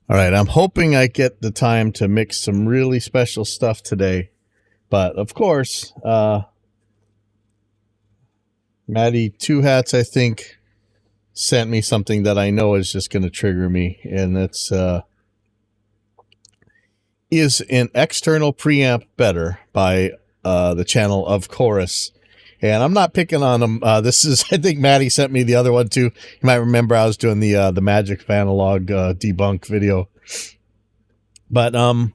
All right, I'm hoping I get the time to mix some really special stuff today. But, of course, Maddie Two Hats, I think, sent me something that I know is just going to trigger me. And that's, is an external preamp better by the channel of Chorus. And I'm not picking on them. This is, I think Maddie sent me the other one too. You might remember I was doing the Magic Analog debunk video. But let's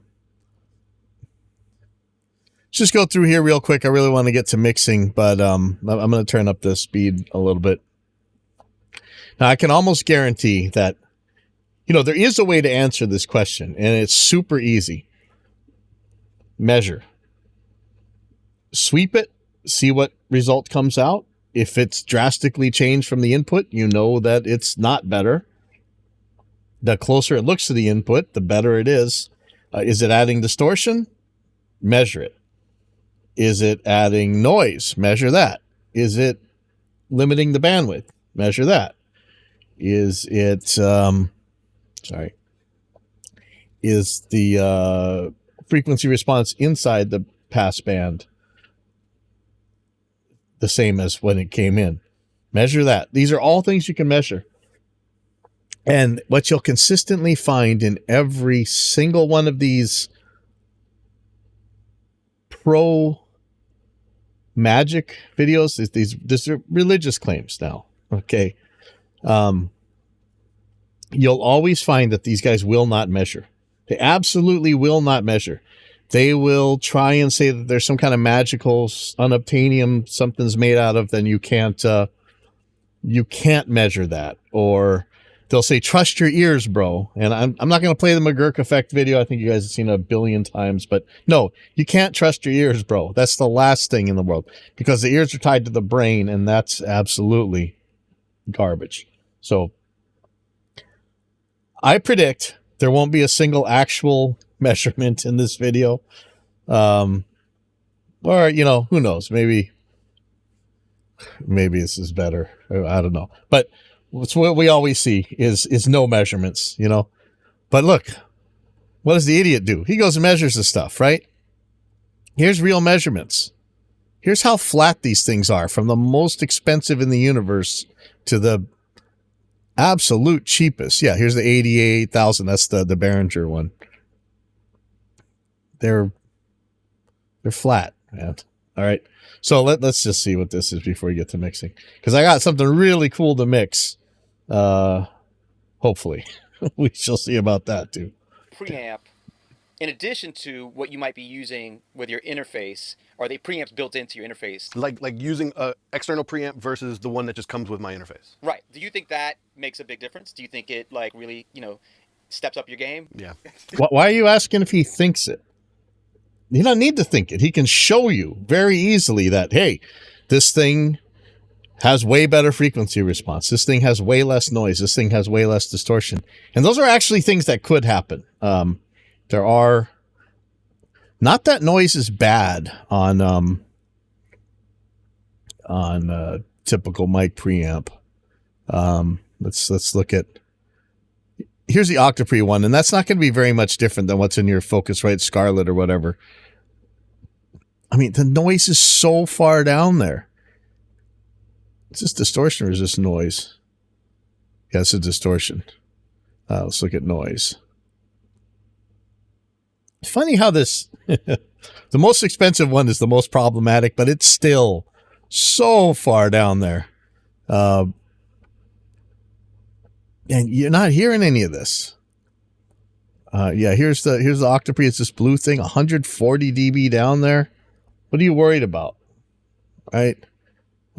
just go through here real quick. I really want to get to mixing, but I'm going to turn up the speed a little bit. Now, I can almost guarantee that, you know, there is a way to answer this question, and it's super easy. Measure. Sweep it. See what result comes out. If it's drastically changed from the input, you know that it's not better. The closer it looks to the input, the better it is. Is it adding distortion? Measure it. Is it adding noise? Measure that. Is it limiting the bandwidth? Measure that. Is it, is the frequency response inside the pass band the same as when it came in? Measure that. These are all things you can measure. And what you'll consistently find in every single one of these pro magic videos is these are religious claims now. Okay. You'll always find that these guys will not measure. They absolutely will not measure. They will try and say that there's some kind of magical unobtainium something's made out of, then you can't measure that. Or they'll say, trust your ears, bro. And I'm not going to play the McGurk effect video. I think you guys have seen it a billion times. But no, you can't trust your ears, bro. That's the last thing in the world. Because the ears are tied to the brain, and that's absolutely garbage. So I predict there won't be a single actual measurement in this video. Or, you know, who knows? Maybe this is better. I don't know. But it's what we always see is no measurements, you know. But look, what does the idiot do? He goes and measures the stuff, right? Here's real measurements. Here's how flat these things are, from the most expensive in the universe to the absolute cheapest. Yeah, here's the 88,000. That's the Behringer one. They're flat, man. All right. So let's just see what this is before we get to mixing, because I got something really cool to mix. Hopefully we shall see about that too. Preamp, in addition to what you might be using with your interface, are they preamps built into your interface? Like using an external preamp versus the one that just comes with my interface. Right. Do you think that makes a big difference? Do you think it like really, you know, steps up your game? Yeah. Why are you asking if he thinks it? He doesn't need to think it. He can show you very easily that, hey, this thing has way better frequency response. This thing has way less noise. This thing has way less distortion. And those are actually things that could happen. There are, not that noise is bad on typical mic preamp. Let's look at, here's the Octapre one, and that's not going to be very much different than what's in your Focusrite Scarlett or whatever. I mean, the noise is so far down there. Is this distortion or is this noise? Yeah, it's a distortion. Let's look at noise. Funny how this, the most expensive one is the most problematic, but it's still so far down there. And you're not hearing any of this. Yeah, here's the Octapre. It's this blue thing, 140 dB down there. What are you worried about? Right?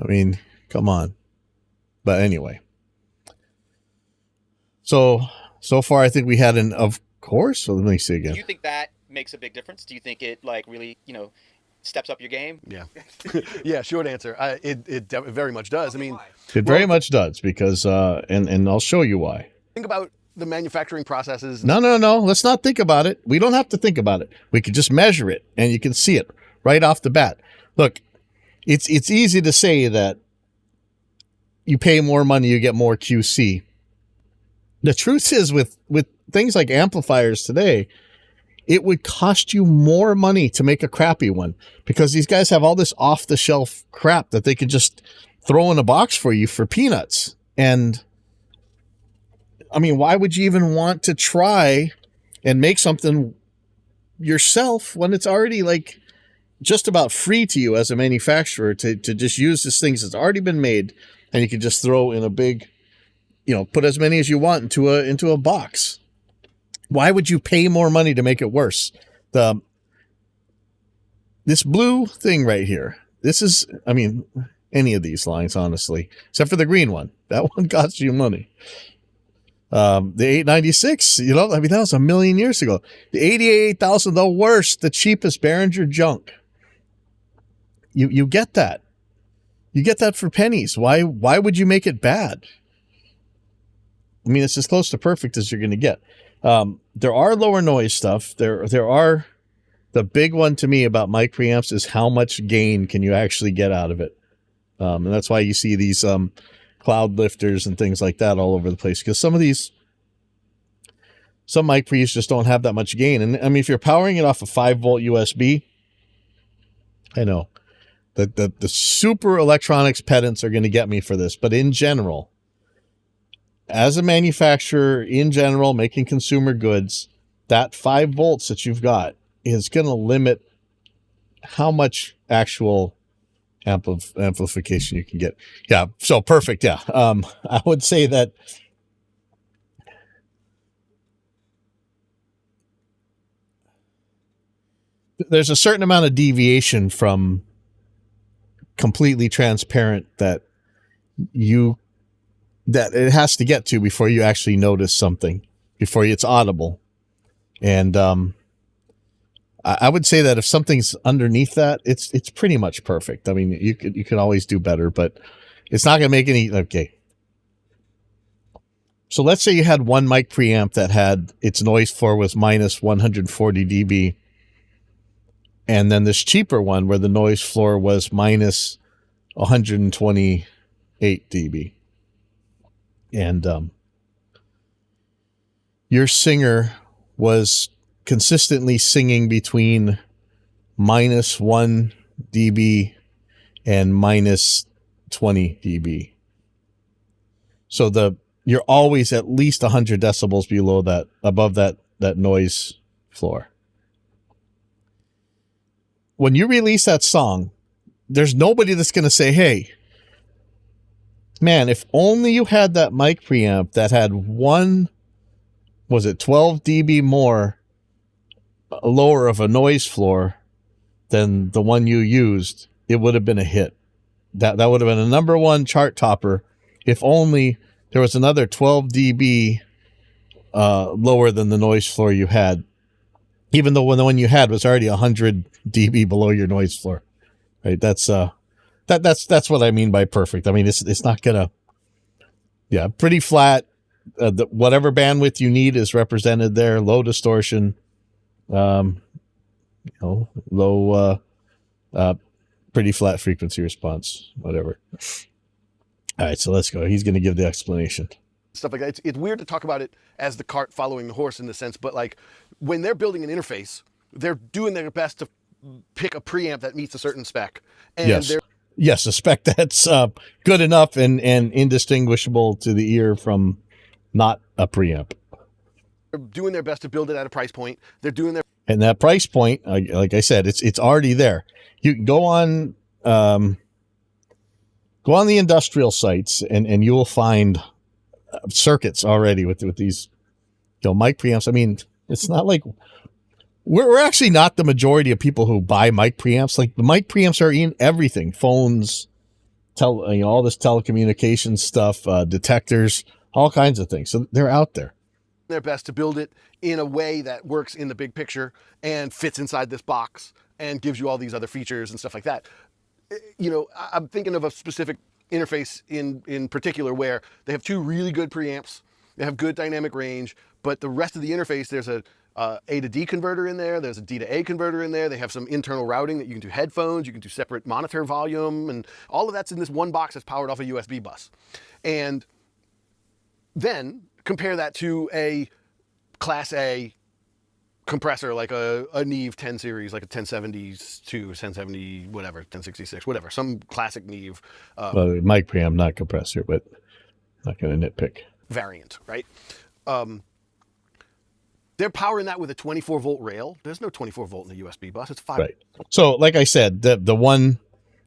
I mean, come on. But anyway. So far I think we had an, of course. So let me see again. Do you think that makes a big difference? Do you think it like really, you know, steps up your game? Yeah. Yeah, short answer. It very much does. I mean, it very much does, because and I'll show you why. Think about the manufacturing processes. No. Let's not think about it. We don't have to think about it. We could just measure it, and you can see it right off the bat. Look, it's easy to say that you pay more money, you get more QC. The truth is, with things like amplifiers today, it would cost you more money to make a crappy one because these guys have all this off the shelf crap that they could just throw in a box for you for peanuts. And I mean, why would you even want to try and make something yourself when it's already like just about free to you as a manufacturer to just use this thing that's already been made, and you can just throw in a big, put as many as you want into a box. Why would you pay more money to make it worse? This blue thing right here, this is, I mean, any of these lines, honestly, except for the green one. That one costs you money. The 896, I mean, that was a million years ago. The 88,000, the worst, the cheapest Behringer junk. You get that. You get that for pennies. Why would you make it bad? I mean, it's as close to perfect as you're going to get. There are lower noise stuff. There are, the big one to me about mic preamps is how much gain can you actually get out of it. And that's why you see these cloud lifters and things like that all over the place, because some mic preamps just don't have that much gain. And I mean, if you're powering it off a 5-volt USB, I know that the super electronics pedants are going to get me for this, but in general, as a manufacturer, in general, making consumer goods, that 5 volts that you've got is going to limit how much actual amplification you can get. Yeah. So perfect. Yeah. I would say that there's a certain amount of deviation from completely transparent that it has to get to before you actually notice something, before it's audible. And I would say that if something's underneath that, it's pretty much perfect. I mean, you could always do better, but it's not going to make any. Okay. So let's say you had one mic preamp that had its noise floor was minus 140 dB, and then this cheaper one where the noise floor was minus 128 dB, and your singer was consistently singing between minus 1 dB and minus 20 dB. So you're always at least 100 decibels below that, above that noise floor. When you release that song, there's nobody that's going to say, hey, man, if only you had that mic preamp that had 12 dB more lower of a noise floor than the one you used, it would have been a hit. That would have been a number one chart topper if only there was another 12 dB lower than the noise floor you had, even though when the one you had was already 100 dB below your noise floor. Right? That's what I mean by perfect. I mean, it's not gonna, pretty flat. Whatever bandwidth you need is represented there. Low distortion. Low, pretty flat frequency response, whatever. All right, so let's go. He's going to give the explanation. Stuff like that. It's weird to talk about it as the cart following the horse in the sense, but like when they're building an interface, they're doing their best to pick a preamp that meets a certain spec. And yes, a spec that's good enough and indistinguishable to the ear from not a preamp. They're doing their best to build it at a price point. And that price point, like I said, it's already there. You can go on the industrial sites and you will find circuits already with these mic preamps. I mean, it's not like we're actually not the majority of people who buy mic preamps. Like the mic preamps are in everything, phones, all this telecommunications stuff, detectors, all kinds of things. So they're out there. Their best to build it in a way that works in the big picture and fits inside this box and gives you all these other features and stuff like that. I'm thinking of a specific interface in particular where they have two really good preamps, they have good dynamic range, but the rest of the interface, there's a A to D converter in there, there's a D to A converter in there, they have some internal routing that you can do headphones, you can do separate monitor volume, and all of that's in this one box that's powered off a USB bus. And then compare that to a Class A compressor, like a Neve 10 series, like a 1072, 1070, whatever, 1066, whatever, some classic Neve Well, mic preamp, not compressor, but not going to nitpick. variant, right? They're powering that with a 24 volt rail. There's no 24 volt in the USB bus. It's 5. Right. So, like I said, the one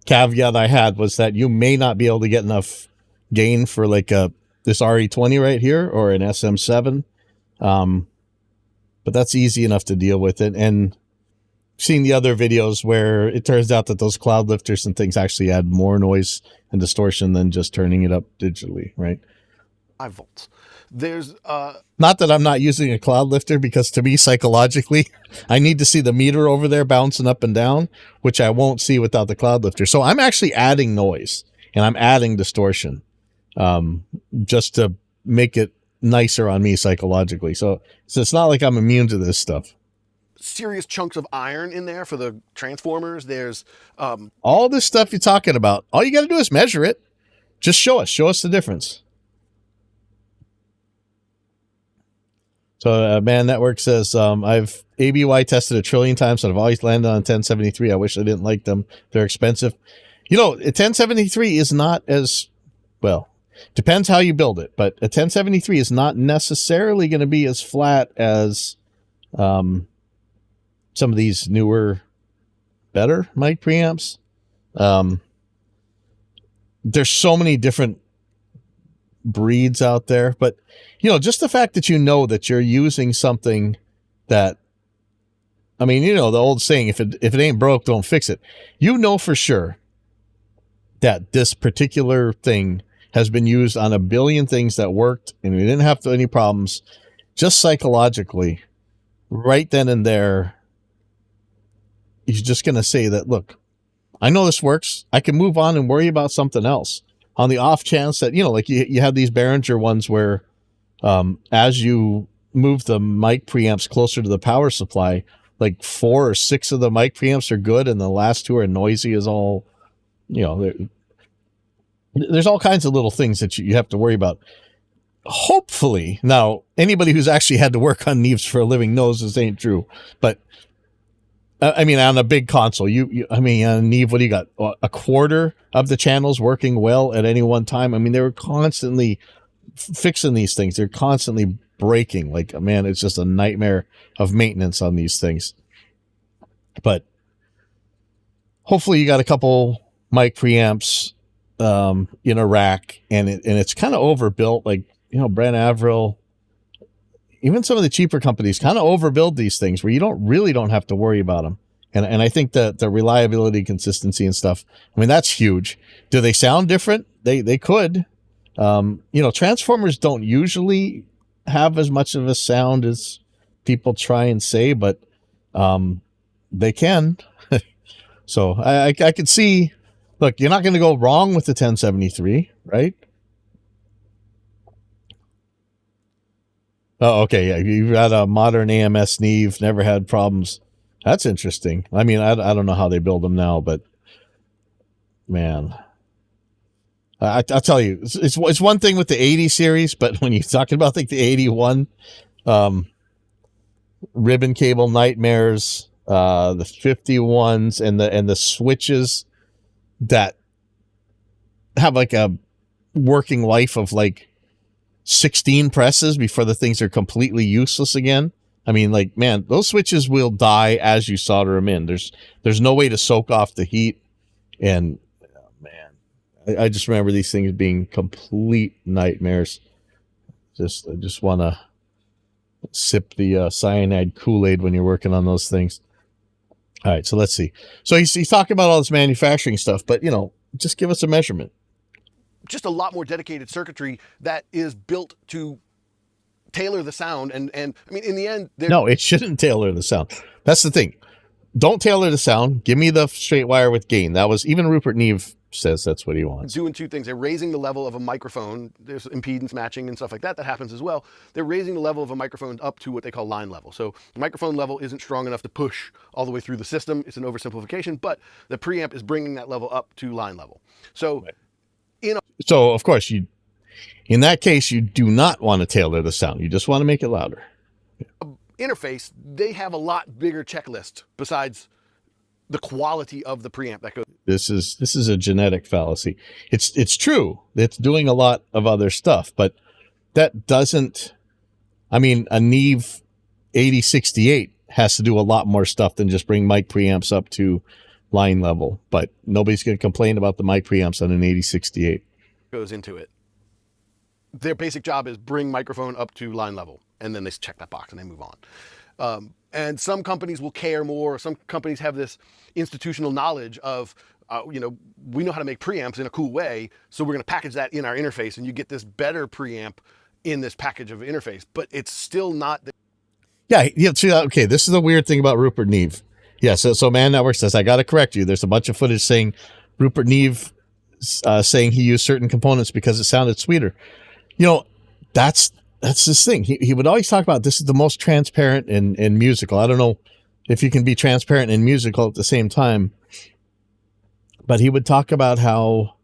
caveat I had was that you may not be able to get enough gain for like this RE20 right here or an SM7. But that's easy enough to deal with it. And seeing the other videos where it turns out that those cloud lifters and things actually add more noise and distortion than just turning it up digitally, right? 5 volts. There's Not that I'm not using a cloud lifter, because to me, psychologically, I need to see the meter over there bouncing up and down, which I won't see without the cloud lifter. So I'm actually adding noise and I'm adding distortion, just to make it nicer on me psychologically. So it's not like I'm immune to this stuff. serious chunks of iron in there for the transformers. There's All this stuff you're talking about, all you got to do is measure it. Just show us the difference. So Man Network says, I've ABY tested 1 trillion times and I've always landed on 1073. I wish I didn't like them. They're expensive. You know, a 1073 is not as, well, depends how you build it, but a 1073 is not necessarily going to be as flat as some of these newer, better mic preamps. There's so many different breeds out there, but you know, just the fact that you know that you're using something that, I mean, you know, the old saying, if it ain't broke, don't fix it. You know for sure that this particular thing has been used on a billion things that worked and we didn't have any problems. Just psychologically, right then and there, you're just going to say that, look, I know this works. I can move on and worry about something else. On the off chance that, you know, like you have these Behringer ones where as you move the mic preamps closer to the power supply, like 4 or 6 of the mic preamps are good and the last 2 are noisy as all, you know, there's all kinds of little things that you have to worry about. Hopefully, now, anybody who's actually had to work on Neves for a living knows this ain't true, but I mean, on a big console, I mean, on Neve, what do you got? A quarter of the channels working well at any one time. I mean, they were constantly fixing these things. They're constantly breaking. Like, man, it's just a nightmare of maintenance on these things. But hopefully you got a couple mic preamps in a rack, and it's kind of overbuilt. Like, you know, Brent Averill, even some of the cheaper companies kind of overbuild these things where you don't have to worry about them. And I think that the reliability, consistency and stuff, I mean, that's huge. Do they sound different? They could. You know, transformers don't usually have as much of a sound as people try and say, but they can. So I could see, look, you're not going to go wrong with the 1073, right? Oh, okay. Yeah. You've got a modern AMS Neve, never had problems. That's interesting. I mean, I don't know how they build them now, but man, I'll tell you, it's one thing with the 80 series, but when you're talking about like the 81, ribbon cable nightmares, the 51s and the switches that have like a working life of like 16 presses before the things are completely useless again. I mean, like, man, those switches will die as you solder them in. There's no way to soak off the heat. And man, I just remember these things being complete nightmares. I just want to sip the cyanide Kool-Aid when you're working on those things. All right, so let's see. So he's talking about all this manufacturing stuff, but, you know, just give us a measurement. just a lot more dedicated circuitry that is built to tailor the sound. And I mean, in the end, no, it shouldn't tailor the sound. That's the thing. Don't tailor the sound. Give me the straight wire with gain. That was, even Rupert Neve says that's what he wants. doing two things. They're raising the level of a microphone. There's impedance matching and stuff like that happens as well. They're raising the level of a microphone up to what they call line level. So the microphone level isn't strong enough to push all the way through the system. It's an oversimplification, but the preamp is bringing that level up to line level. So, right. So of course in that case, you do not want to tailor the sound. You just want to make it louder. interface, they have a lot bigger checklist besides the quality of the preamp that goes. This is a genetic fallacy. It's true. It's doing a lot of other stuff, but that doesn't. I mean, a Neve 8068 has to do a lot more stuff than just bring mic preamps up to line level. But nobody's going to complain about the mic preamps on an 8068. Goes into it. Their basic job is bring microphone up to line level, and then they check that box and they move on. And some companies will care more. Some companies have this institutional knowledge of, we know how to make preamps in a cool way, so we're going to package that in our interface, and you get this better preamp in this package of interface. But it's still not. Yeah. See, okay, this is the weird thing about Rupert Neve. Yeah. So Man Network says, I got to correct you. There's a bunch of footage saying Rupert Neve saying he used certain components because it sounded sweeter. That's this thing. He would always talk about this is the most transparent and musical. I don't know if you can be transparent and musical at the same time, but he would talk about how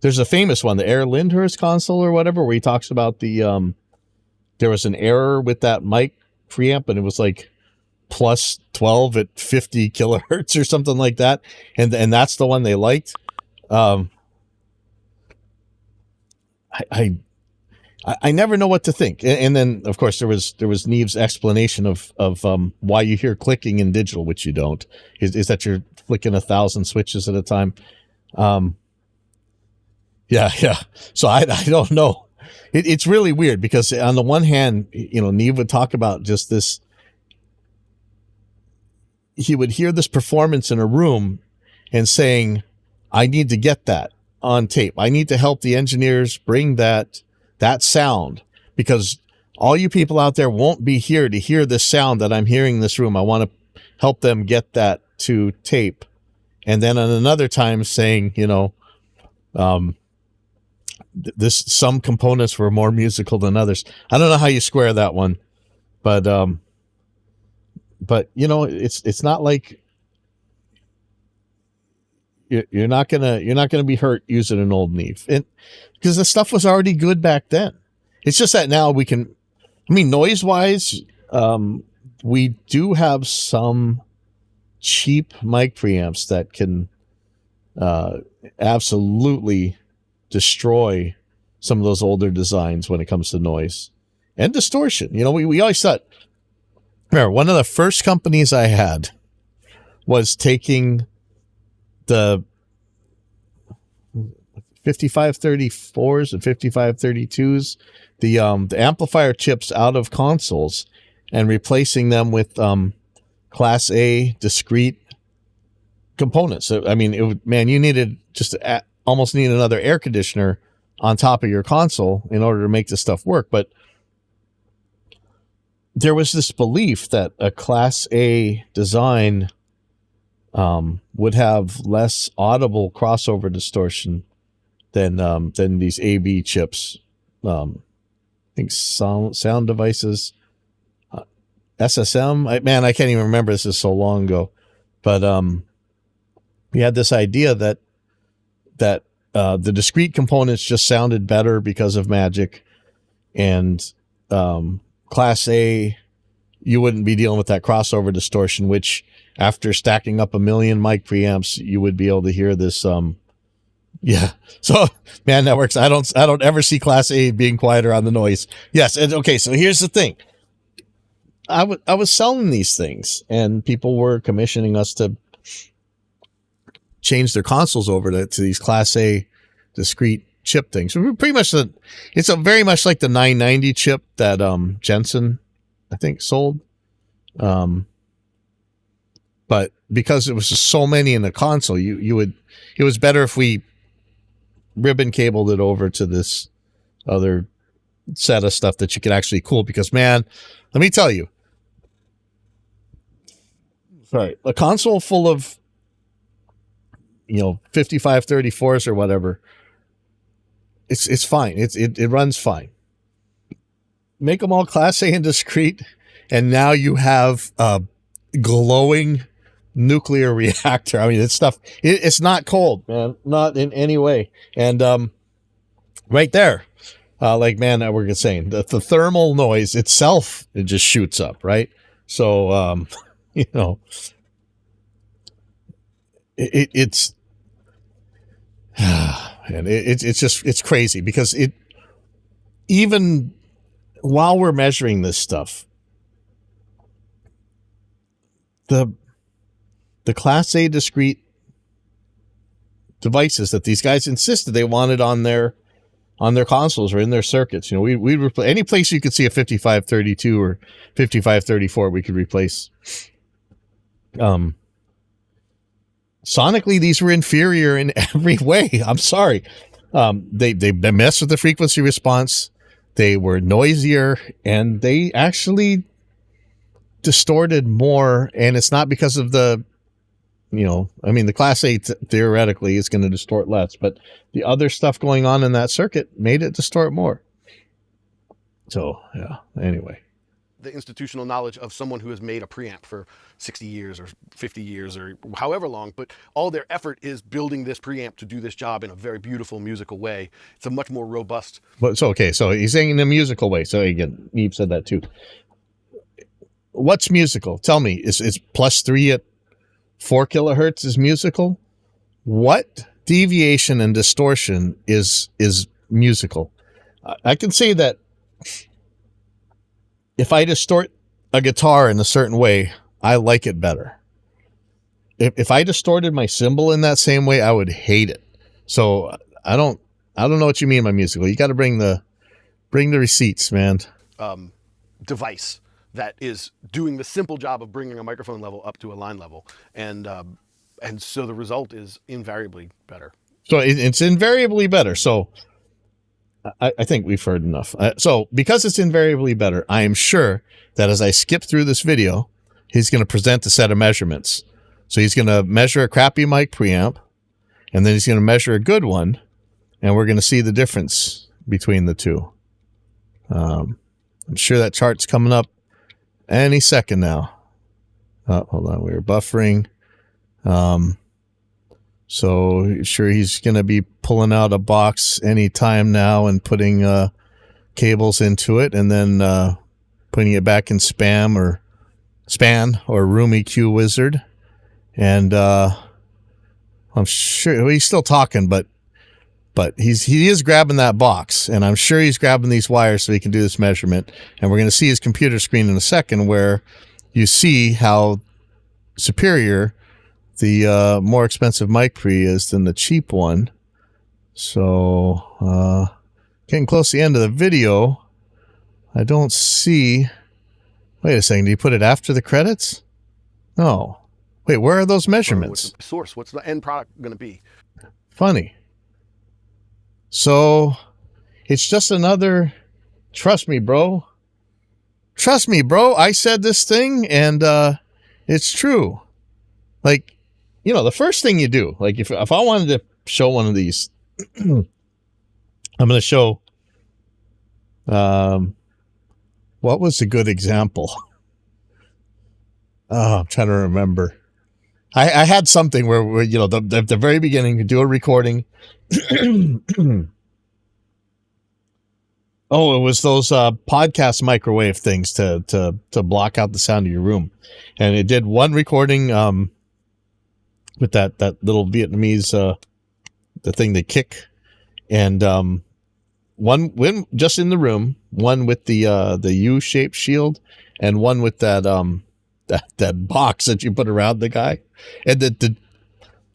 there's a famous one, the Air Lyndhurst console or whatever, where he talks about the there was an error with that mic preamp, and it was like plus 12 at 50 kilohertz or something like that, and that's the one they liked. I never know what to think. And then, of course, there was Neve's explanation of why you hear clicking in digital, which you don't, is that you're flicking 1,000 switches at a time. Yeah. So I don't know. It's really weird because on the one hand, Neve would talk about just this. He would hear this performance in a room and saying, I need to get that on tape. I need to help the engineers bring that sound, because all you people out there won't be here to hear the sound that I'm hearing in this room. I want to help them get that to tape. And then on another time saying, some components were more musical than others. I don't know how you square that one, but it's not like you're not gonna be hurt using an old Neve, and because the stuff was already good back then. It's just that now we can. I mean, noise wise, we do have some cheap mic preamps that can absolutely destroy some of those older designs when it comes to noise and distortion. We always thought. Remember, one of the first companies I had was taking the 5534s and 5532s, the amplifier chips out of consoles and replacing them with Class A discrete components. So, I mean, you needed almost need another air conditioner on top of your console in order to make this stuff work. But there was this belief that a Class A design would have less audible crossover distortion than these AB chips. I think sound devices, SSM. I can't even remember. This is so long ago, but we had this idea that the discrete components just sounded better because of Magic, and Class A, you wouldn't be dealing with that crossover distortion, which after stacking up 1 million mic preamps, you would be able to hear this. Yeah. So Man Networks, I don't ever see Class A being quieter on the noise. Yes. And okay. So here's the thing. I was selling these things and people were commissioning us to change their consoles over to these Class A discrete chip things. So pretty much it's very much like the 990 chip that Jensen, I think, sold. But because it was just so many in the console, it was better if we ribbon cabled it over to this other set of stuff that you could actually cool. Because man, let me tell you, sorry, a console full of 5534s or whatever, it's fine. It runs fine. Make them all Class A and discrete, and now you have a glowing nuclear reactor. I mean, it's stuff. It's not cold, man. Not in any way. And right there, like man, that we're saying the thermal noise itself, it just shoots up, right? So you know, it's and it's crazy because it, even while we're measuring this stuff, the Class A discrete devices that these guys insisted they wanted on their consoles or in their circuits. You know, we'd replace any place you could see a 5532 or 5534, we could replace. Sonically, these were inferior in every way. I'm sorry. They messed with the frequency response. They were noisier, and they actually distorted more. And it's not because of the, you know, I mean, the Class A theoretically is going to distort less, but the other stuff going on in that circuit made it distort more. So, yeah, anyway. The institutional knowledge of someone who has made a preamp for 60 years or 50 years or however long, but all their effort is building this preamp to do this job in a very beautiful musical way. It's a much more robust. But so, okay, so he's saying in a musical way. So again, Eve said that too. What's musical? Tell me, is +3 at 4 kilohertz is musical? What deviation and distortion is musical? I can say that if I distort a guitar in a certain way, I like it better. If I distorted my cymbal in that same way, I would hate it. So I don't know what you mean by musical. You got to bring the receipts, man. Device that is doing the simple job of bringing a microphone level up to a line level, and so the result is invariably better. So it's invariably better. So I think we've heard enough. So because it's invariably better, I am sure that as I skip through this video, he's going to present a set of measurements. So he's going to measure a crappy mic preamp, and then he's going to measure a good one, and we're going to see the difference between the two. I'm sure that chart's coming up any second now. Hold on, we were buffering. So sure, he's going to be pulling out a box any time now and putting cables into it, and then putting it back in SPAN or Room EQ Wizard. And I'm sure he's still talking, but he is grabbing that box, and I'm sure he's grabbing these wires so he can do this measurement. And we're going to see his computer screen in a second, where you see how superior the more expensive mic pre is than the cheap one. So getting close to the end of the video, I don't see. Wait a second, do you put it after the credits? No. Wait, where are those measurements? What's the source? What's the end product going to be? Funny. So it's just another, trust me, bro. Trust me, bro. I said this thing, and it's true. Like, you know, the first thing you do, like if I wanted to show one of these, I'm going to show, what was a good example? Oh, I'm trying to remember. I had something where you know, at the very beginning, you do a recording. Oh, it was those podcast microwave things to block out the sound of your room. And it did one recording with that little Vietnamese the thing they kick, and one just in the room, one with the U-shaped shield, and one with that that box that you put around the guy. And the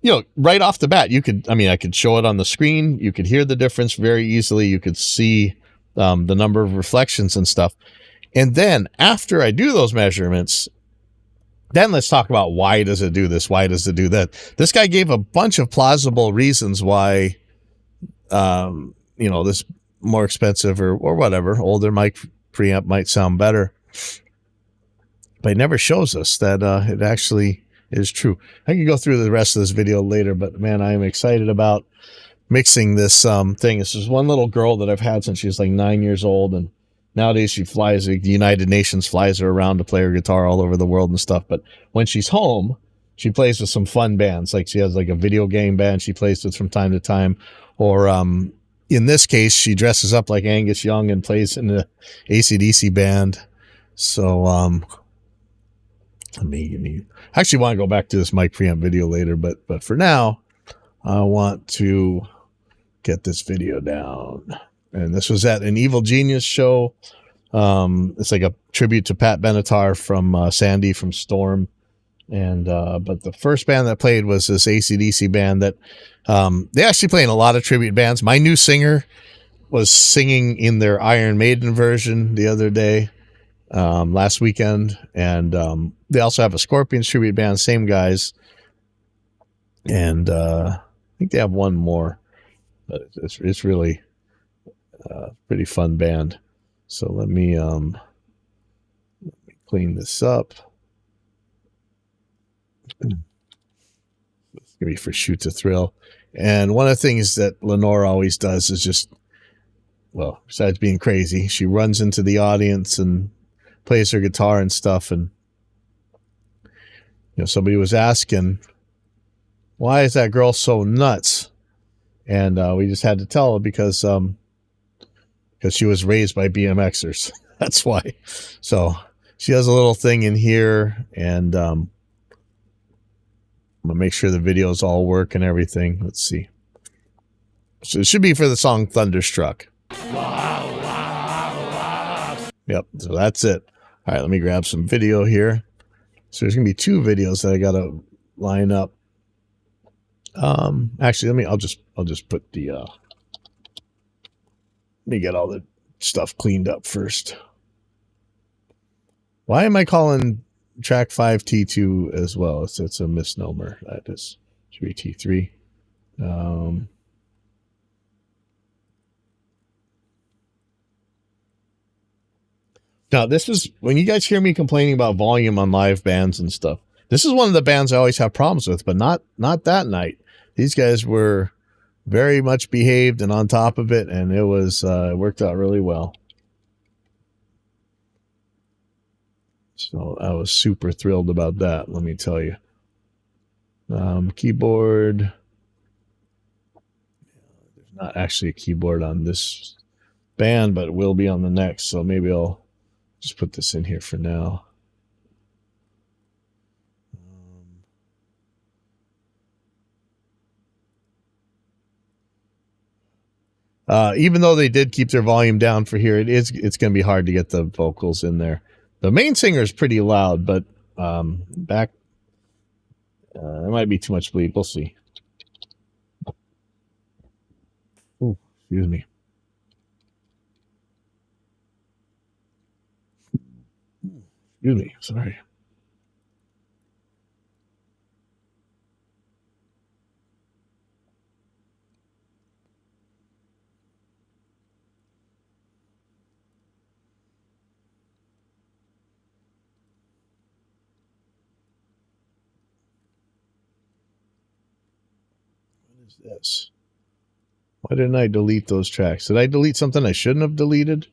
you know, right off the bat, I could show it on the screen. You could hear the difference very easily. You could see the number of reflections and stuff. And then after I do those measurements, then let's talk about why does it do this? Why does it do that? This guy gave a bunch of plausible reasons why, you know, this more expensive or whatever, older mic preamp might sound better. But it never shows us that it actually is true. I can go through the rest of this video later, but man, I am excited about mixing this thing. This is one little girl that I've had since she was like 9 years old, and nowadays she flies, the United Nations flies her around to play her guitar all over the world and stuff. But when she's home, she plays with some fun bands. Like she has like a video game band she plays with from time to time, or in this case, she dresses up like Angus Young and plays in the AC/DC band. So, let me actually want to go back to this mic preamp video later, but for now, I want to get this video down. And this was at an Evil Genius show. It's like a tribute to Pat Benatar from Sandy from Storm. And but the first band that played was this AC/DC band that they actually play in a lot of tribute bands. My new singer was singing in their Iron Maiden version the other day, last weekend. And they also have a Scorpions tribute band, same guys. And I think they have one more, but it's really a pretty fun band. So let me clean this up. It's gonna be for Shoot to Thrill. And one of the things that Lenore always does is just, well, besides being crazy, she runs into the audience and plays her guitar and stuff. And somebody was asking, why is that girl so nuts? And we just had to tell her because she was raised by BMXers. That's why. So she has a little thing in here, and I'm gonna make sure the videos all work and everything. Let's see. So it should be for the song Thunderstruck. Yep, so that's it. All right, let me grab some video here. So there's gonna be 2 videos that I gotta line up. Actually, I'll just put the let me get all the stuff cleaned up first. Why am I calling track 5 T2 as well? It's a misnomer. That is, should be T3. Now, this is when you guys hear me complaining about volume on live bands and stuff. This is one of the bands I always have problems with, but not that night. These guys were very much behaved and on top of it, and it was it worked out really well. So I was super thrilled about that, let me tell you. Keyboard. There's not actually a keyboard on this band, but it will be on the next, so maybe I'll just put this in here for now. Even though they did keep their volume down for here, it's going to be hard to get the vocals in there. The main singer is pretty loud, but back there might be too much bleed. We'll see. Ooh, excuse me. Excuse me. Sorry. This. Why didn't I delete those tracks? Did I delete something I shouldn't have deleted?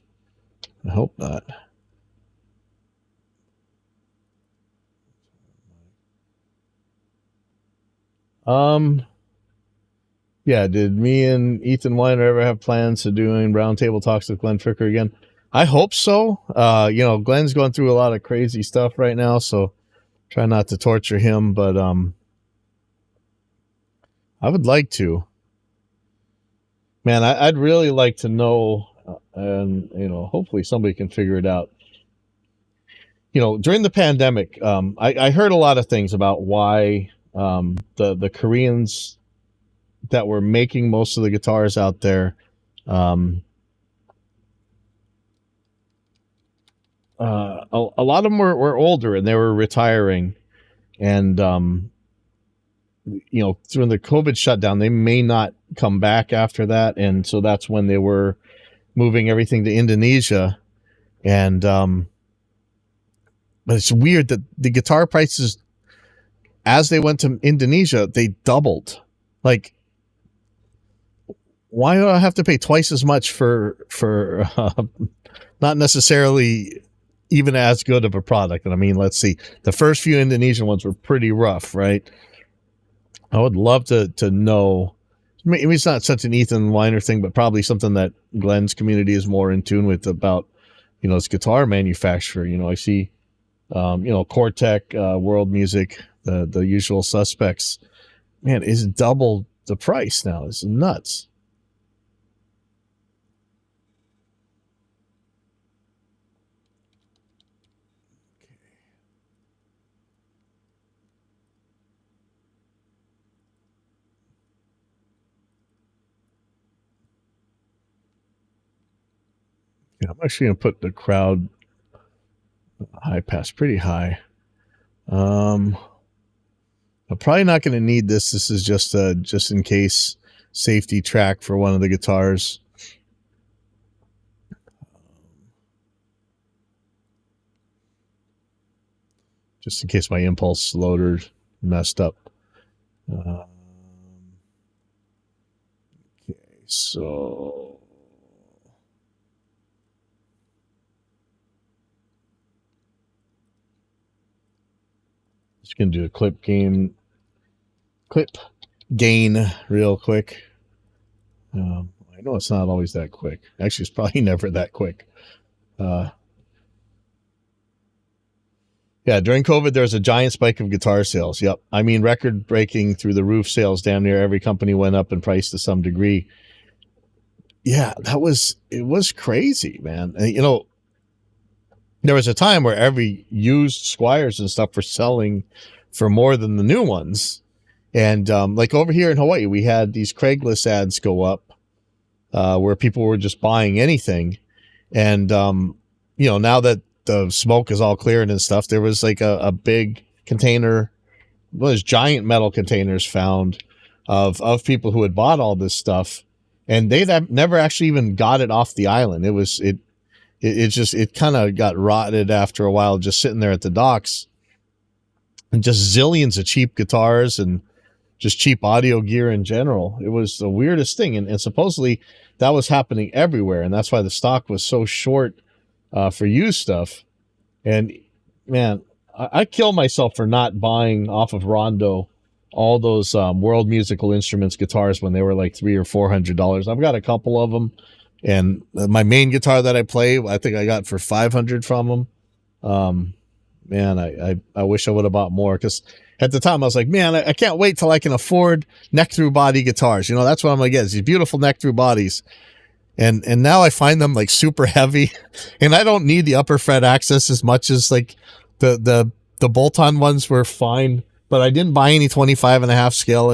I hope not. Yeah, did me and Ethan Weiner ever have plans to doing roundtable talks with Glenn Fricker again? I hope so. Glenn's going through a lot of crazy stuff right now, so try not to torture him, but I would like to. Man, I'd really like to know, and hopefully somebody can figure it out. During the pandemic, I heard a lot of things about why the Koreans that were making most of the guitars out there, a lot of them were older and they were retiring, and during the COVID shutdown, they may not come back after that. And so that's when they were moving everything to Indonesia. And, but it's weird that the guitar prices, as they went to Indonesia, they doubled. Like, why do I have to pay twice as much for not necessarily even as good of a product? And I mean, let's see, the first few Indonesian ones were pretty rough, right? I would love to know, maybe it's not such an Ethan Weiner thing, but probably something that Glenn's community is more in tune with about, this guitar manufacturer. I see, Cortec, World Music, the usual suspects, man, is double the price now. It's nuts. Yeah, I'm actually going to put the crowd high pass pretty high. I'm probably not going to need this. This is just a just in case safety track for one of the guitars. Just in case my impulse loader messed up. Okay, so just gonna do a clip gain real quick. I know it's not always that quick. Actually, it's probably never that quick. Yeah, during COVID, there was a giant spike of guitar sales. Yep. I mean, record-breaking through the roof sales. Damn near every company went up in price to some degree. Yeah, it was crazy, man. And, there was a time where every used Squires and stuff were selling for more than the new ones. And like over here in Hawaii, we had these Craigslist ads go up where people were just buying anything. And, now that the smoke is all cleared and stuff, there was like a big container, those giant metal containers found of people who had bought all this stuff, and they never actually even got it off the island. It kind of got rotted after a while, just sitting there at the docks, and just zillions of cheap guitars and just cheap audio gear in general. It was the weirdest thing, and supposedly that was happening everywhere, and that's why the stock was so short for used stuff. And man, I kill myself for not buying off of Rondo all those World Musical Instruments guitars when they were like $300 or $400. I've got a couple of them, and my main guitar that I play, I think I got for $500 from them. Man, I wish I would have bought more, because at the time I was like, man, I can't wait till I can afford neck through body guitars. That's what I'm gonna get, is these beautiful neck through bodies. And now I find them like super heavy, and I don't need the upper fret access as much as like the bolt-on ones were fine, but I didn't buy any 25.5 scale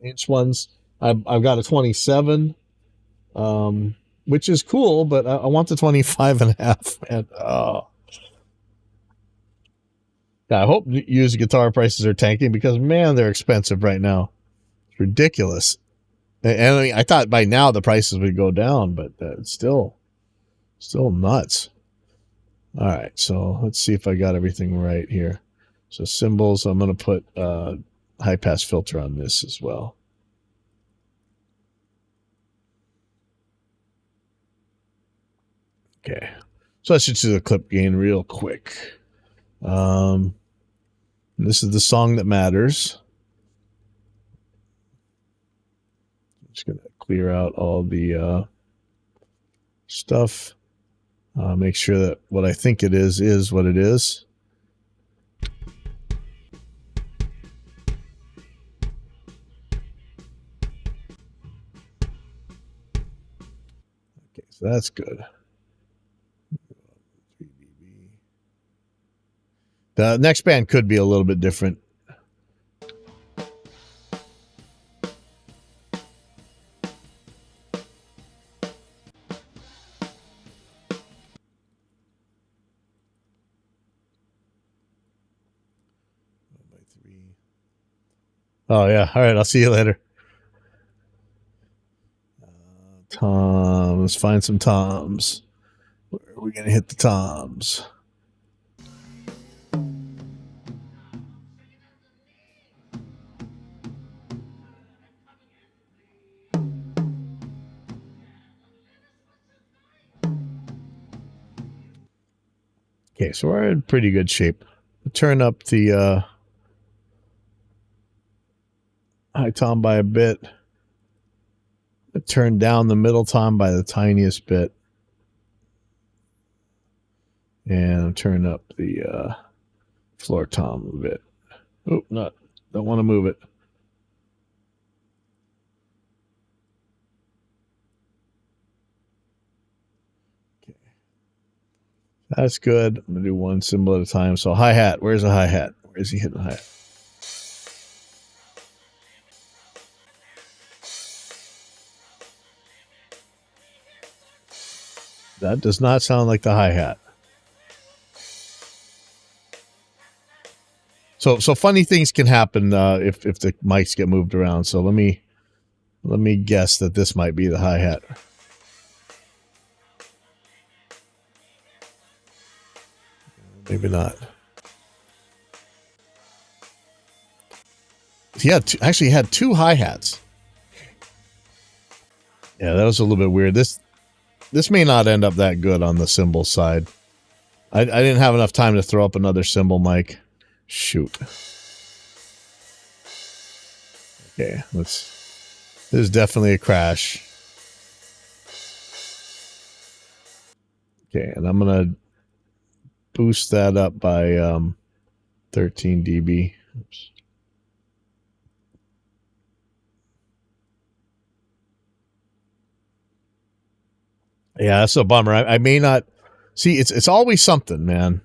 inch ones. I've got a 27, which is cool, but I want the 25.5. And yeah, I hope used guitar prices are tanking, because man, they're expensive right now. It's ridiculous. And I mean, I thought by now the prices would go down, but it's still nuts. All right, so let's see if I got everything right here. So cymbals, I'm going to put high pass filter on this as well. Okay, so let's just do the clip gain real quick. This is the song that matters. Just going to clear out all the stuff. Make sure that what I think it is what it is. Okay, so that's good. The next band could be a little bit different. Oh, yeah. All right. I'll see you later. Tom. Let's find some toms. Where are we going to hit the toms? Okay, so we're in pretty good shape. Turn up the high tom by a bit. Turn down the middle tom by the tiniest bit. And turn up the floor tom a bit. Oh, don't want to move it. Okay. That's good. I'm going to do one cymbal at a time. So hi-hat. Where's the hi-hat? Where's he hitting the hi-hat? That does not sound like the hi-hat. So funny things can happen if the mics get moved around. So let me guess that this might be the hi-hat. Maybe not. He actually had two hi-hats. Yeah, that was a little bit weird. This may not end up that good on the cymbal side. I didn't have enough time to throw up another cymbal mic. Shoot. Okay, this is definitely a crash. Okay, and I'm gonna boost that up by 13 dB. Oops. Yeah, that's a bummer. I may not see. It's always something, man.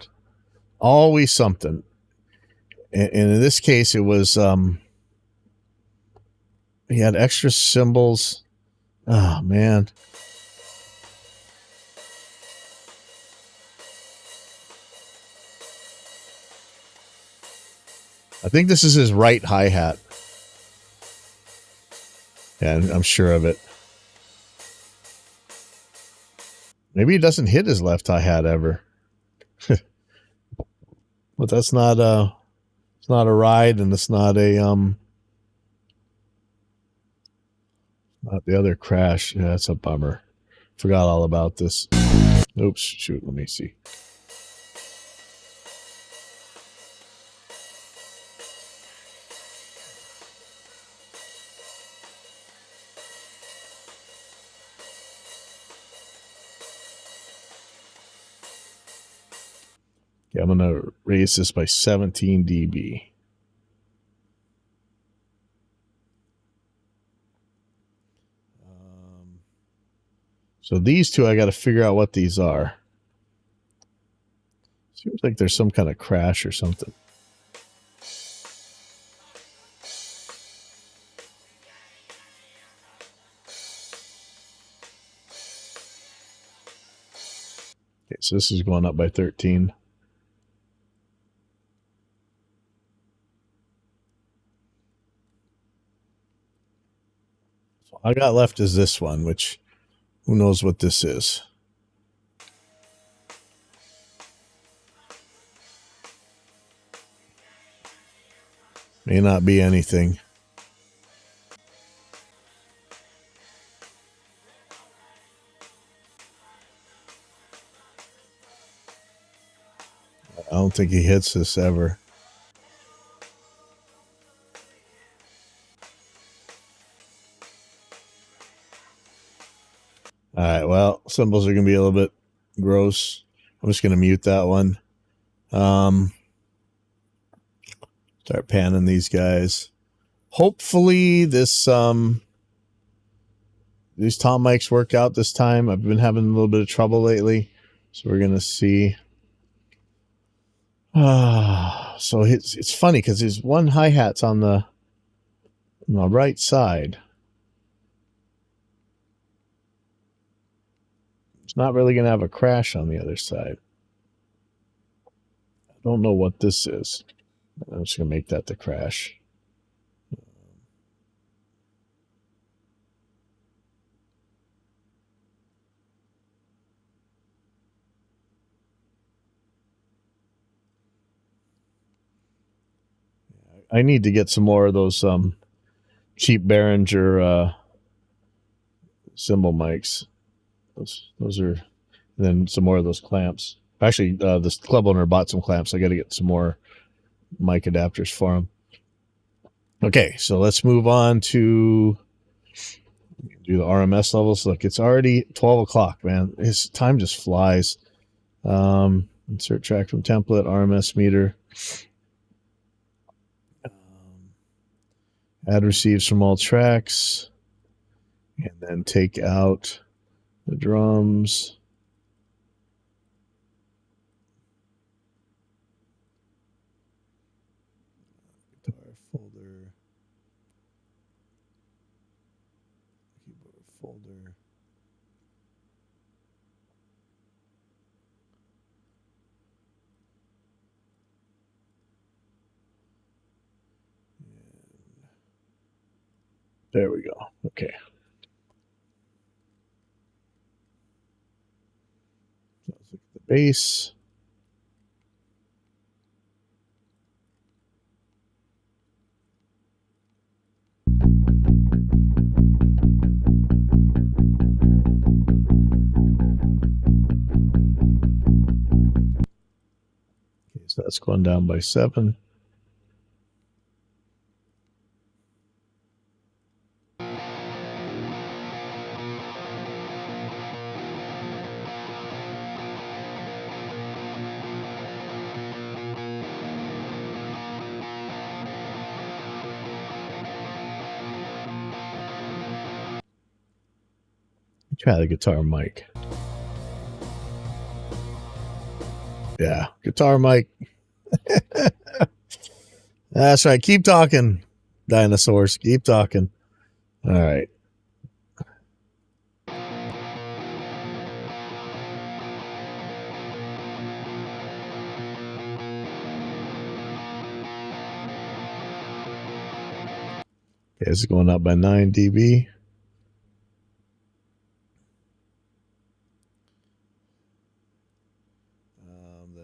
Always something. And in this case, it was he had extra cymbals. Oh man. I think this is his right hi-hat. Yeah, I'm sure of it. Maybe he doesn't hit his left hi-hat ever. But that's not it's not a ride, and it's not a not the other crash. Yeah, that's a bummer. Forgot all about this. Oops, shoot, let me see. Okay, I'm going to raise this by 17 dB. So these two, I got to figure out what these are. Seems like there's some kind of crash or something. Okay, so this is going up by 13. So all I got left is this one, which who knows what this is. May not be anything. I don't think he hits this ever. All right, well, cymbals are going to be a little bit gross. I'm just going to mute that one. Start panning these guys. Hopefully this these tom mics work out this time. I've been having a little bit of trouble lately, so we're going to see. So it's funny because there's one hi-hat's on the right side. It's not really going to have a crash on the other side. I don't know what this is. I'm just going to make that the crash. I need to get some more of those cheap Behringer cymbal mics. Those are, and then some more of those clamps. Actually, this club owner bought some clamps. I got to get some more mic adapters for them. Okay, so let's move on to Do the RMS levels. Look, it's already 12 o'clock, man. His time just flies. Insert track from template, RMS meter. Add receives from all tracks. And then take out the drums. Guitar folder. Keyboard folder. There we go. Okay. Let's look at the bass. Okay, so that's going down by 7. Try the guitar mic. Yeah, guitar mic. That's right. Keep talking, dinosaurs. Keep talking. All right. Okay, this is going up by 9 dB.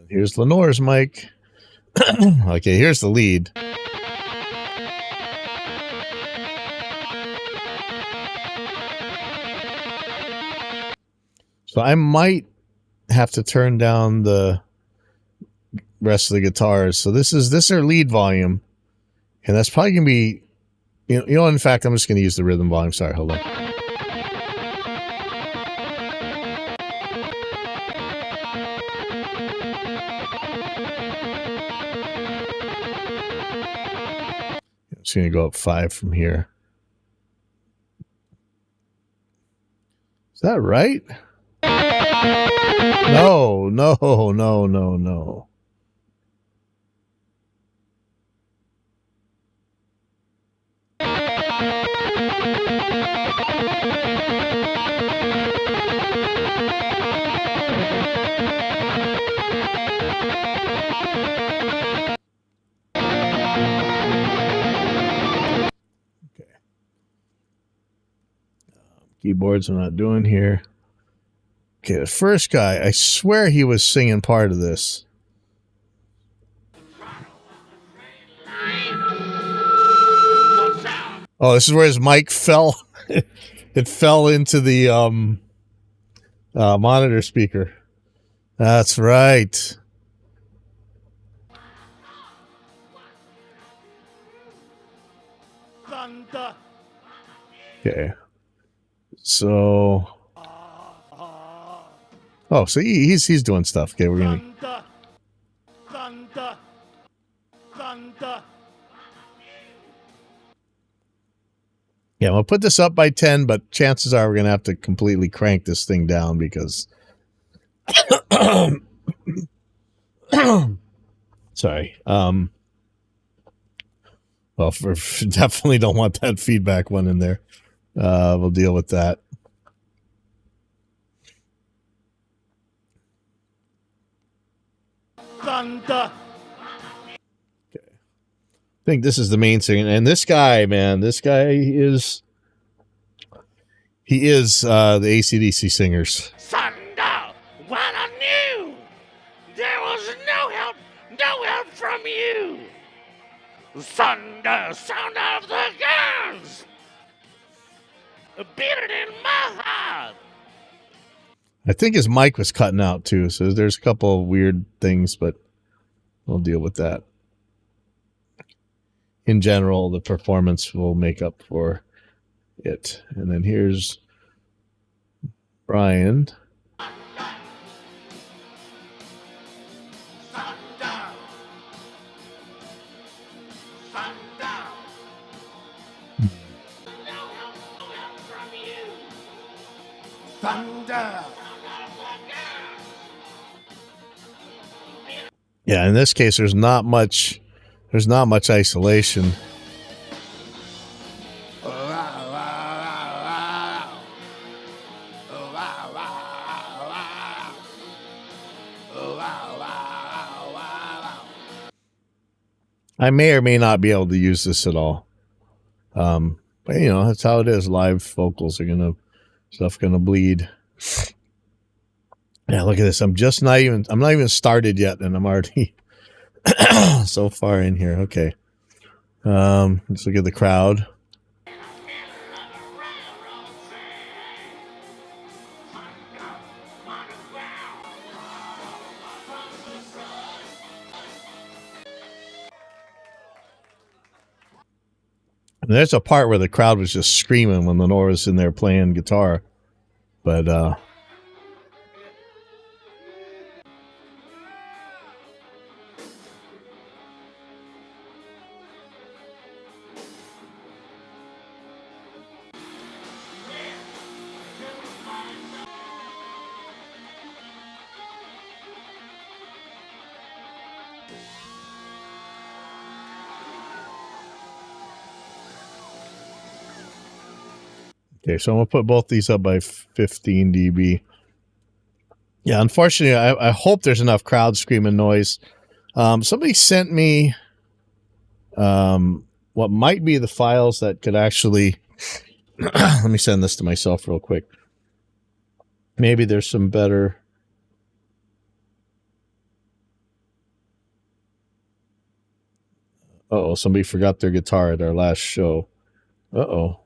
Here's Lenore's mic. Okay, here's the lead. So I might have to turn down the rest of the guitars. So this is our lead volume, and that's probably gonna be, you know. In fact, I'm just gonna use the rhythm volume. Sorry, hold on. It's going to go up 5 from here. Is that right? No. Keyboards I'm not doing here. Okay, the first guy, I swear he was singing part of this. Oh, this is where his mic fell. It fell into the monitor speaker. That's right. Okay. So, oh, so he's doing stuff. Okay, we're gonna. Yeah, we'll put this up by 10, but chances are we're gonna have to completely crank this thing down because. Sorry. Well, definitely don't want that feedback one in there. We'll deal with that. Thunder. Okay. I think this is the main thing. And this guy, man, he is the AC/DC Singers. Thunder, what I knew! There was no help from you! Thunder, sound of the guns! Beat it in my heart! I think his mic was cutting out too, so there's a couple of weird things, but we'll deal with that. In general, the performance will make up for it. And then here's Brian. Yeah, in this case, there's not much isolation. I may or may not be able to use this at all. But you know, that's how it is. Live vocals are stuff gonna bleed. Yeah, look at this. I'm not even started yet, and I'm already so far in here. Okay. Let's look at the crowd. And there's a part where the crowd was just screaming when Lenore was in there playing guitar. But okay, so I'm gonna put both these up by 15 dB. Yeah, unfortunately, I hope there's enough crowd screaming noise. Somebody sent me what might be the files that could actually. Let me send this to myself real quick. Maybe there's some better. Uh-oh, somebody forgot their guitar at our last show. Uh-oh.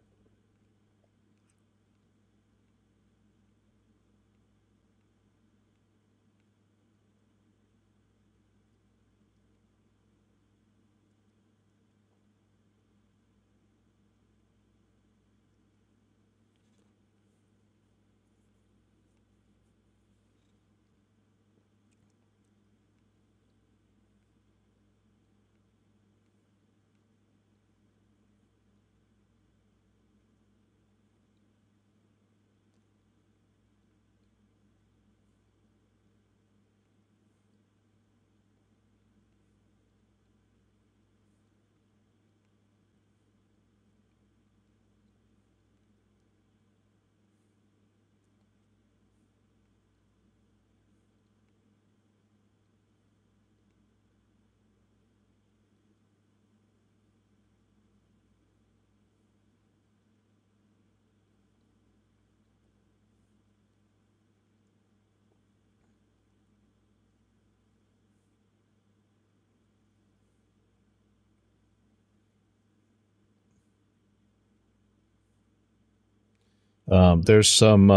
There's some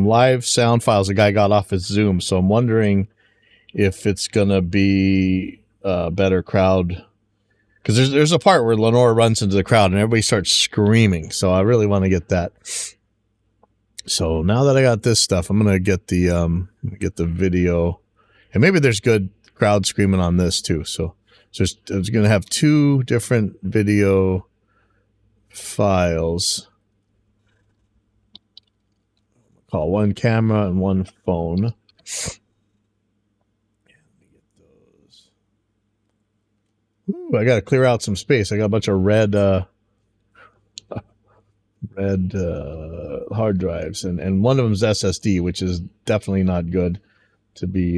live sound files a guy got off his Zoom, so I'm wondering if it's gonna be better crowd, because there's a part where Lenore runs into the crowd and everybody starts screaming. So I really want to get that. So now that I got this stuff, I'm gonna get the video, and maybe there's good crowd screaming on this too. So it's gonna have two different video files. Call one camera and one phone. Ooh, I got to clear out some space. I got a bunch of red hard drives, and one of them's SSD, which is definitely not good to be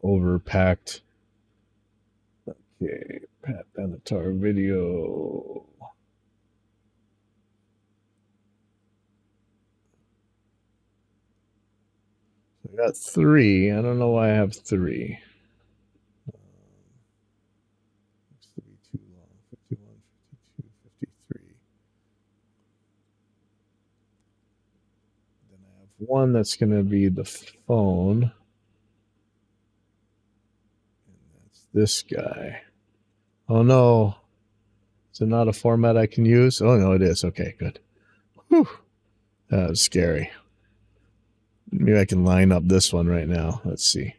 overpacked. Okay, Pat Benatar video. I got 3. I don't know why I have 3. 3 too long. 51, 52, 53. Then I have one that's going to be the phone. And that's this guy. Oh no. Is it not a format I can use? Oh, no, it is. Okay, good. Whew. That was scary. Maybe I can line up this one right now. Let's see.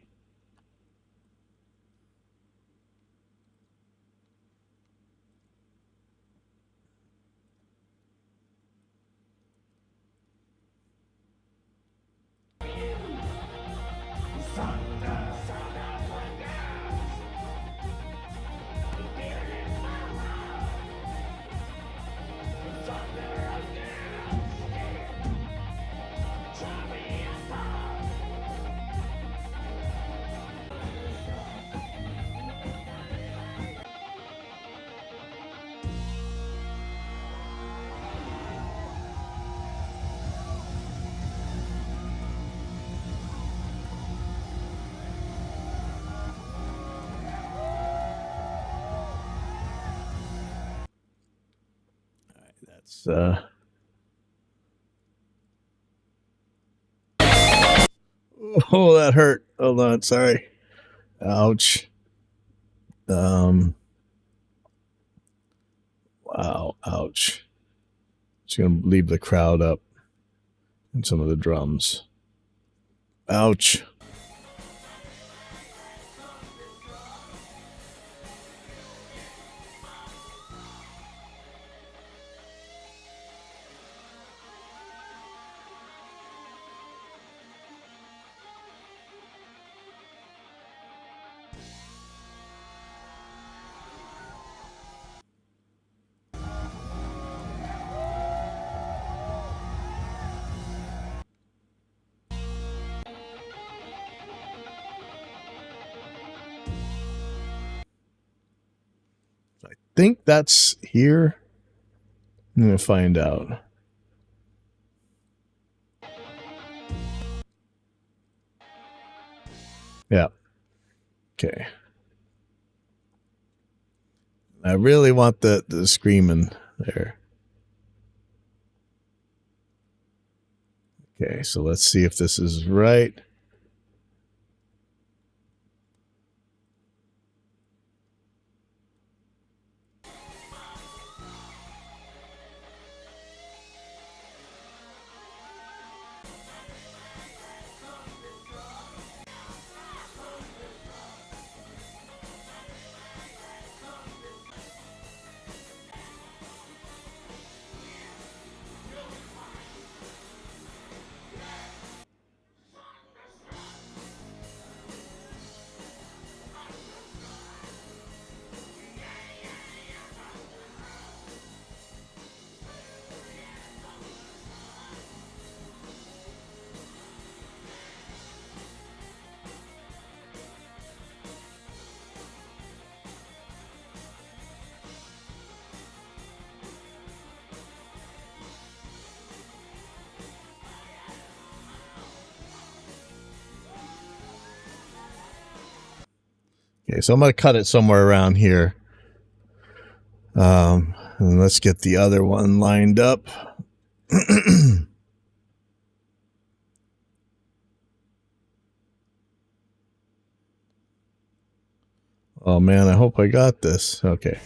That's oh, that hurt. Hold on, sorry. Ouch. Wow, ouch. Just gonna leave the crowd up and some of the drums. Ouch. I think that's here. I'm gonna find out. Yeah. Okay. I really want the screaming there. Okay, so let's see if this is right. Okay, so I'm going to cut it somewhere around here. And let's get the other one lined up. Oh man, I hope I got this. Okay.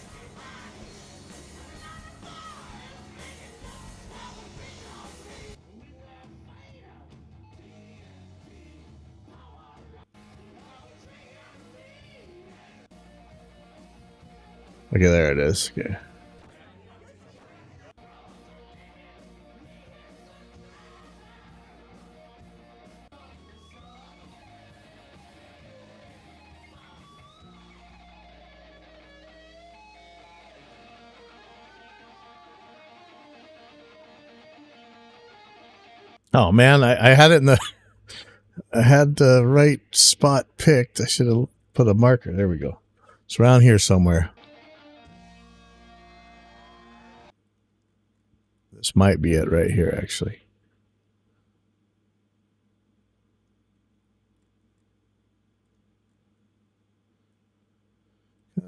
Okay, there it is. Okay. Oh man, I had it in the I had the right spot picked. I should have put a marker. There we go. It's around here somewhere. This might be it right here, actually.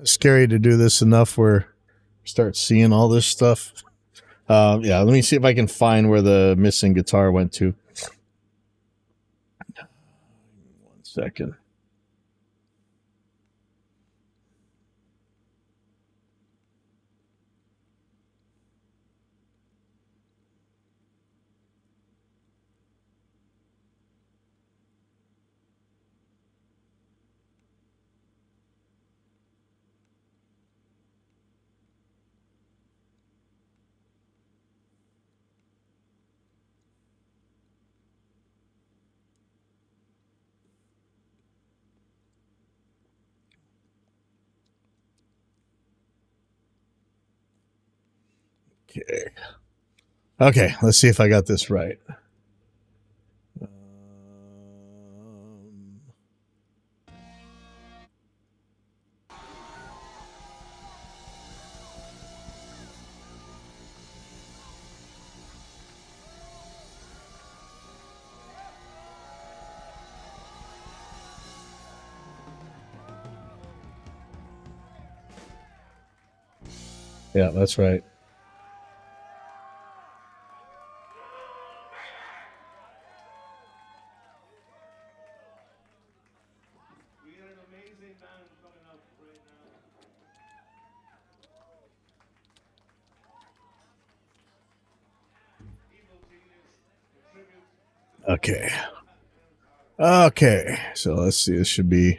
It's scary to do this enough where you start seeing all this stuff. Yeah, let me see if I can find where the missing guitar went to. 1 second. Okay, let's see if I got this right. Yeah, that's right. We got an amazing band coming up right now. Evil Genius, a tribute. Okay. Okay, so let's see. This should be.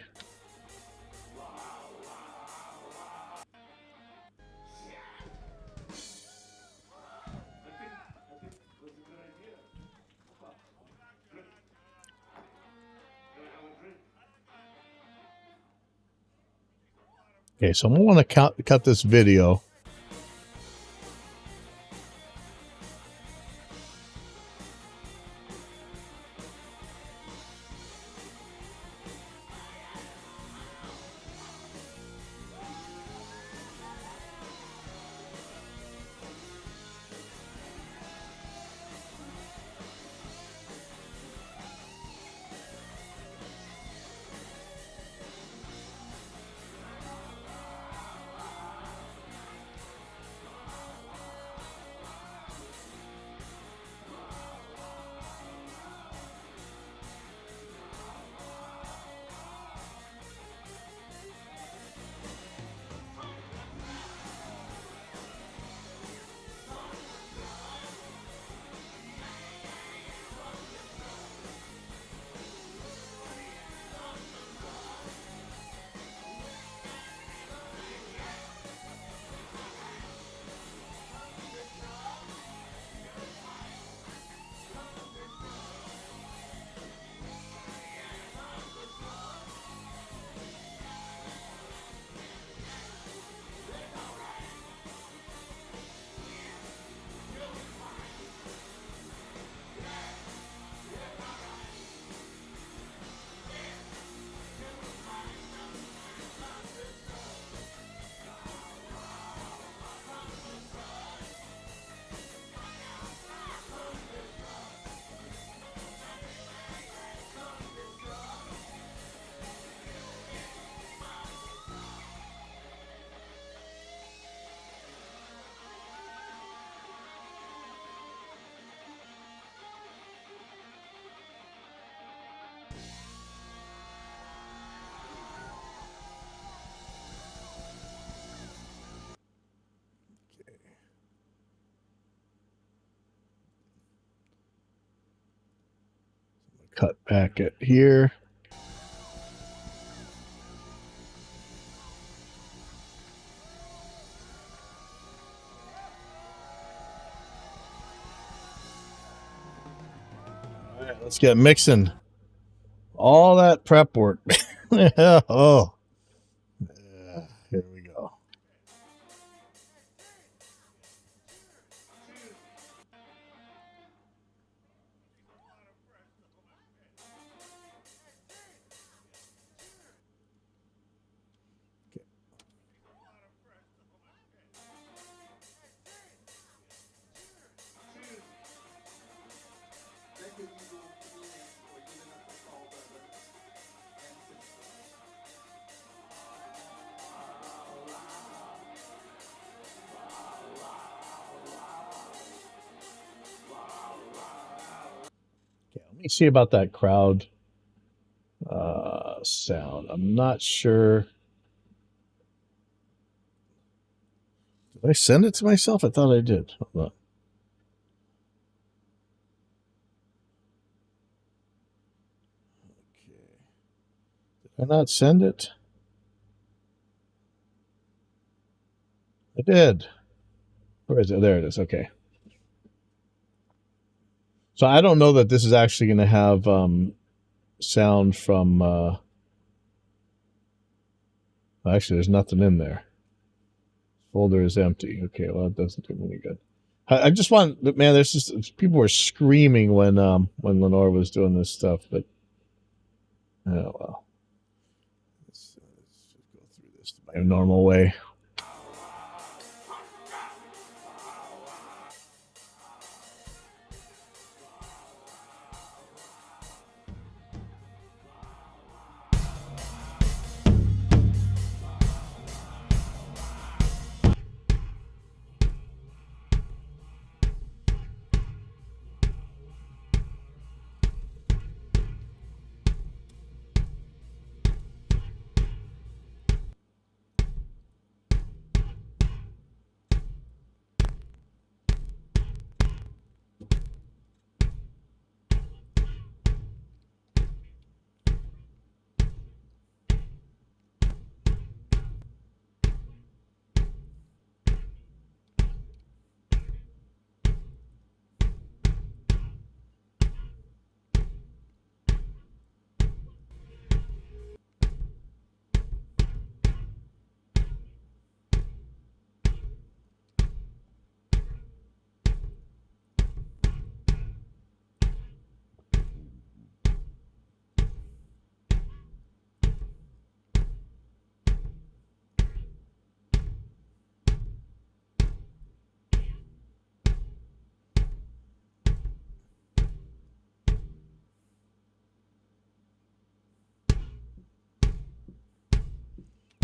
Okay, so I'm gonna want to cut this video. Cut back at here. All right, let's get mixing. All that prep work. Oh, yeah, here we go. Let me see about that crowd sound. I'm not sure. Did I send it to myself? I thought I did. Hold on. Okay. Did I not send it? I did. Where is it? There it is. Okay. So I don't know that this is actually going to have sound from. Actually, there's nothing in there. Folder is empty. Okay, well, that doesn't do me any good. I just want, man. There's just people were screaming when Lenore was doing this stuff, but oh well. Let's just go through this my normal way.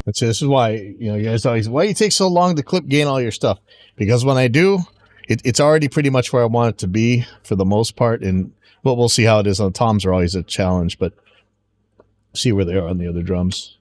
This is why, you guys always, why you take so long to clip gain all your stuff? Because when I do, it's already pretty much where I want it to be for the most part. And we'll see how it is. On toms are always a challenge, but see where they are on the other drums.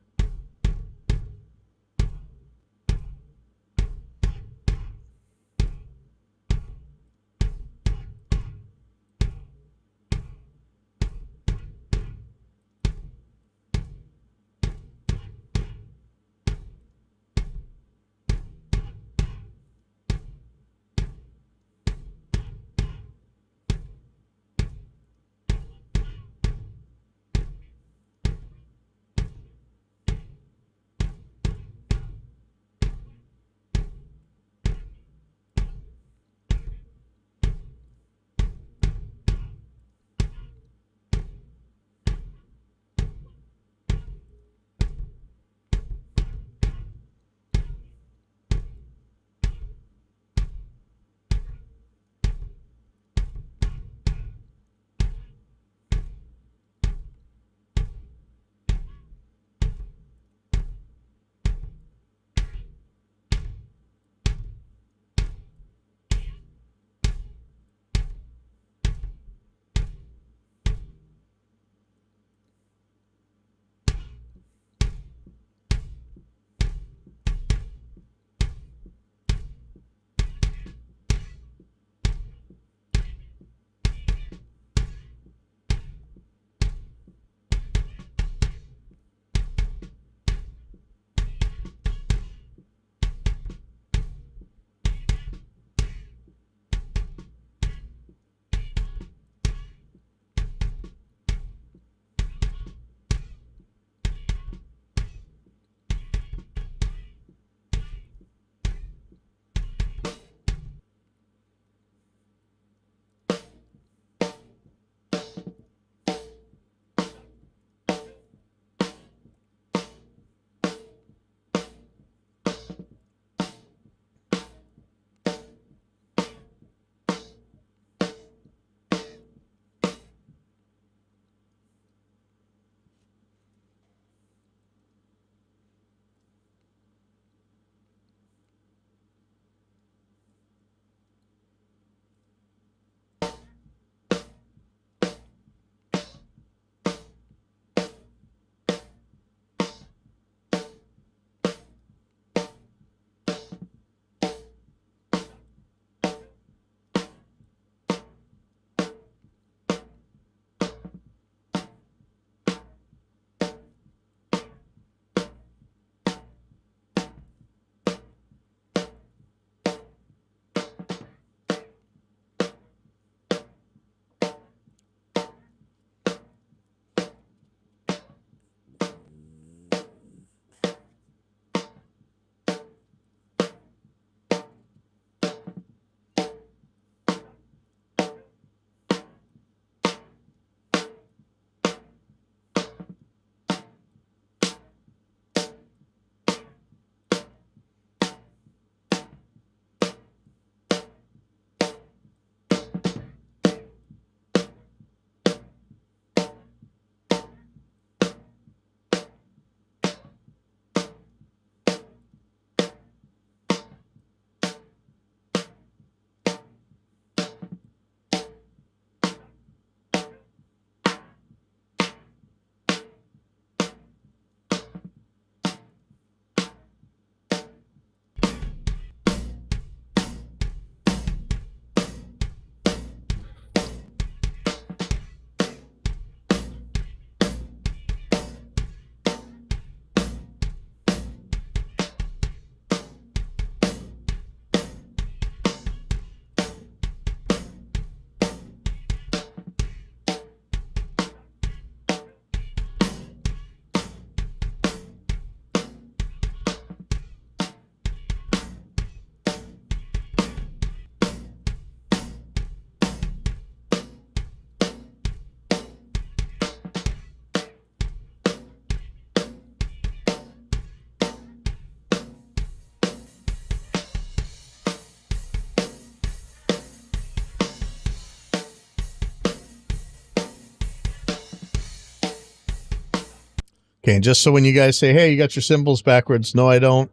Okay, and just so when you guys say, hey, you got your cymbals backwards, no, I don't.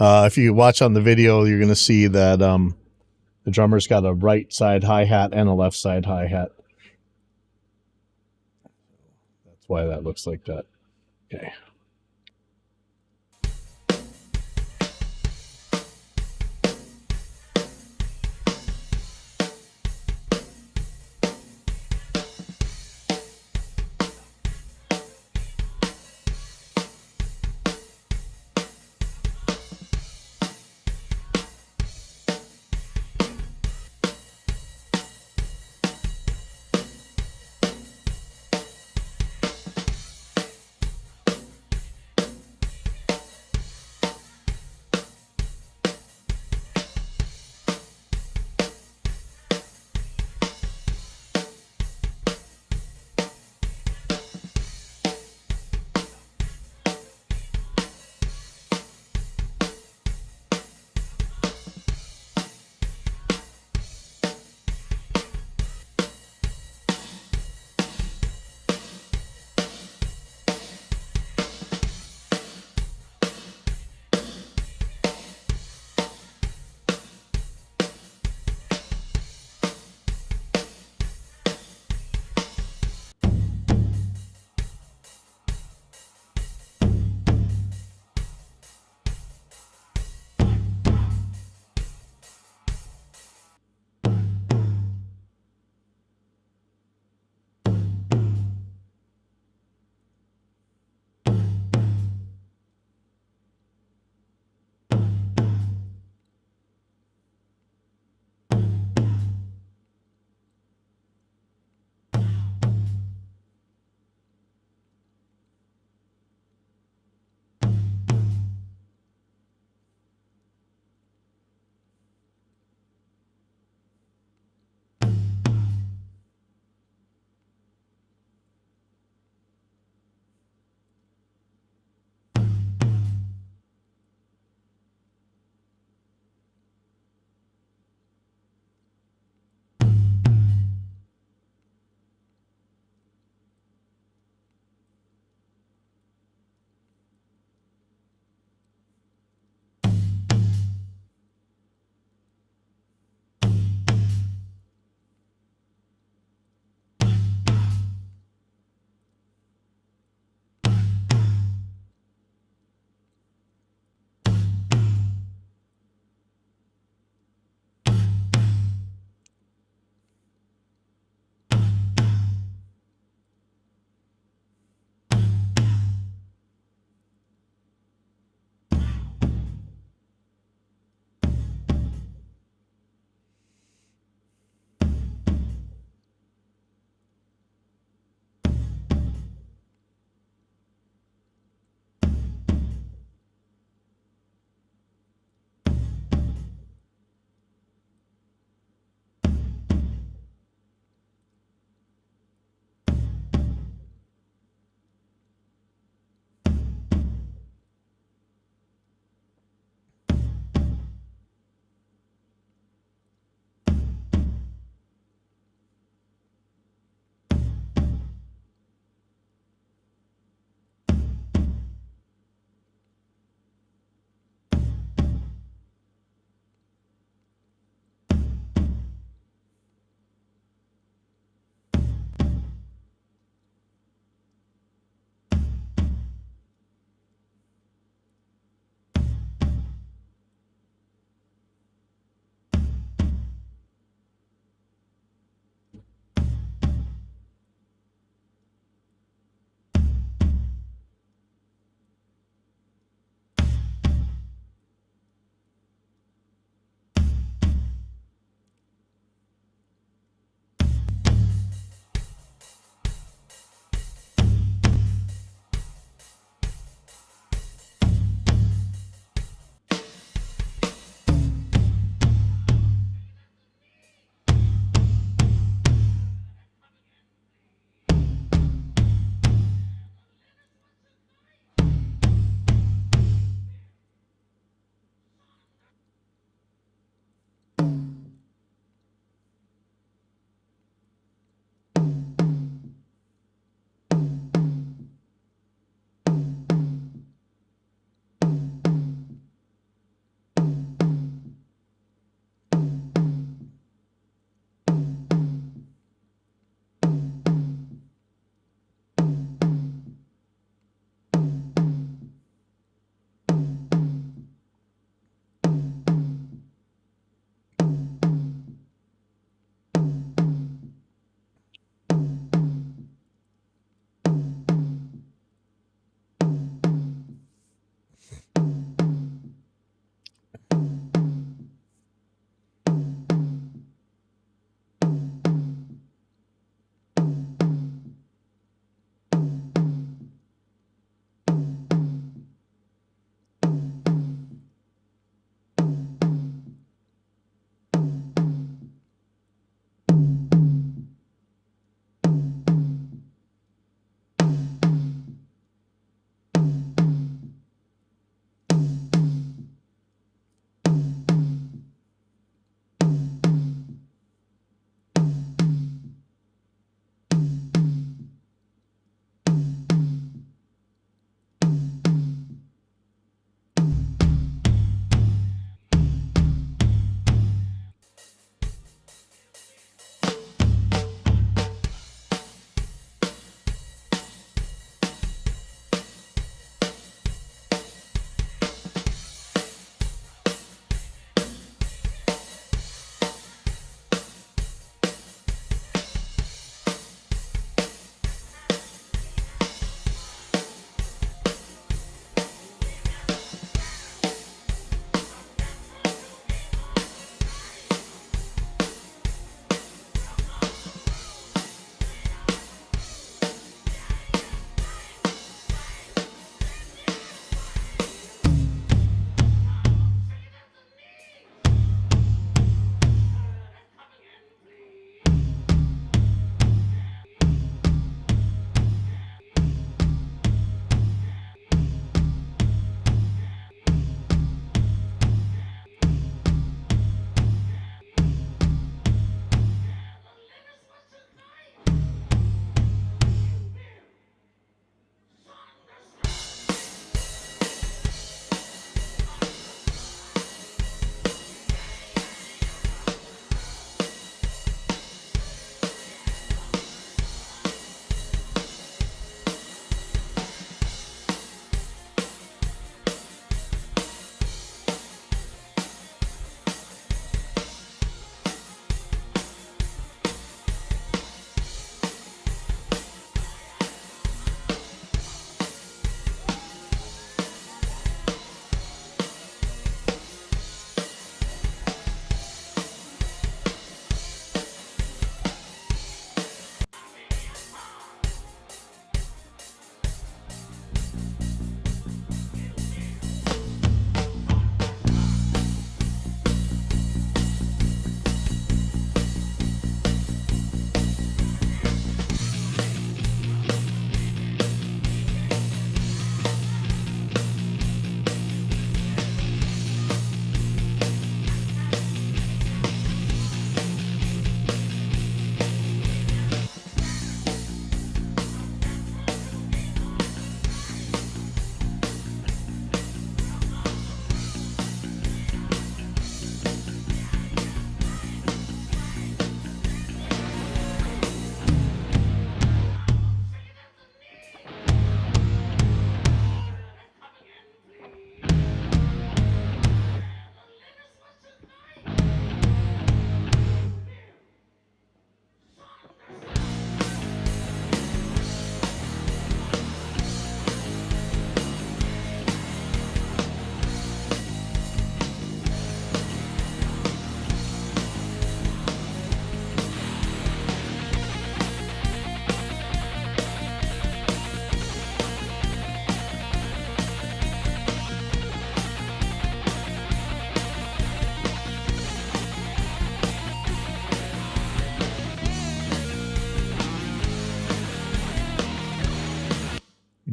If you watch on the video, you're going to see that the drummer's got a right side hi-hat and a left side hi-hat. That's why that looks like that. Okay.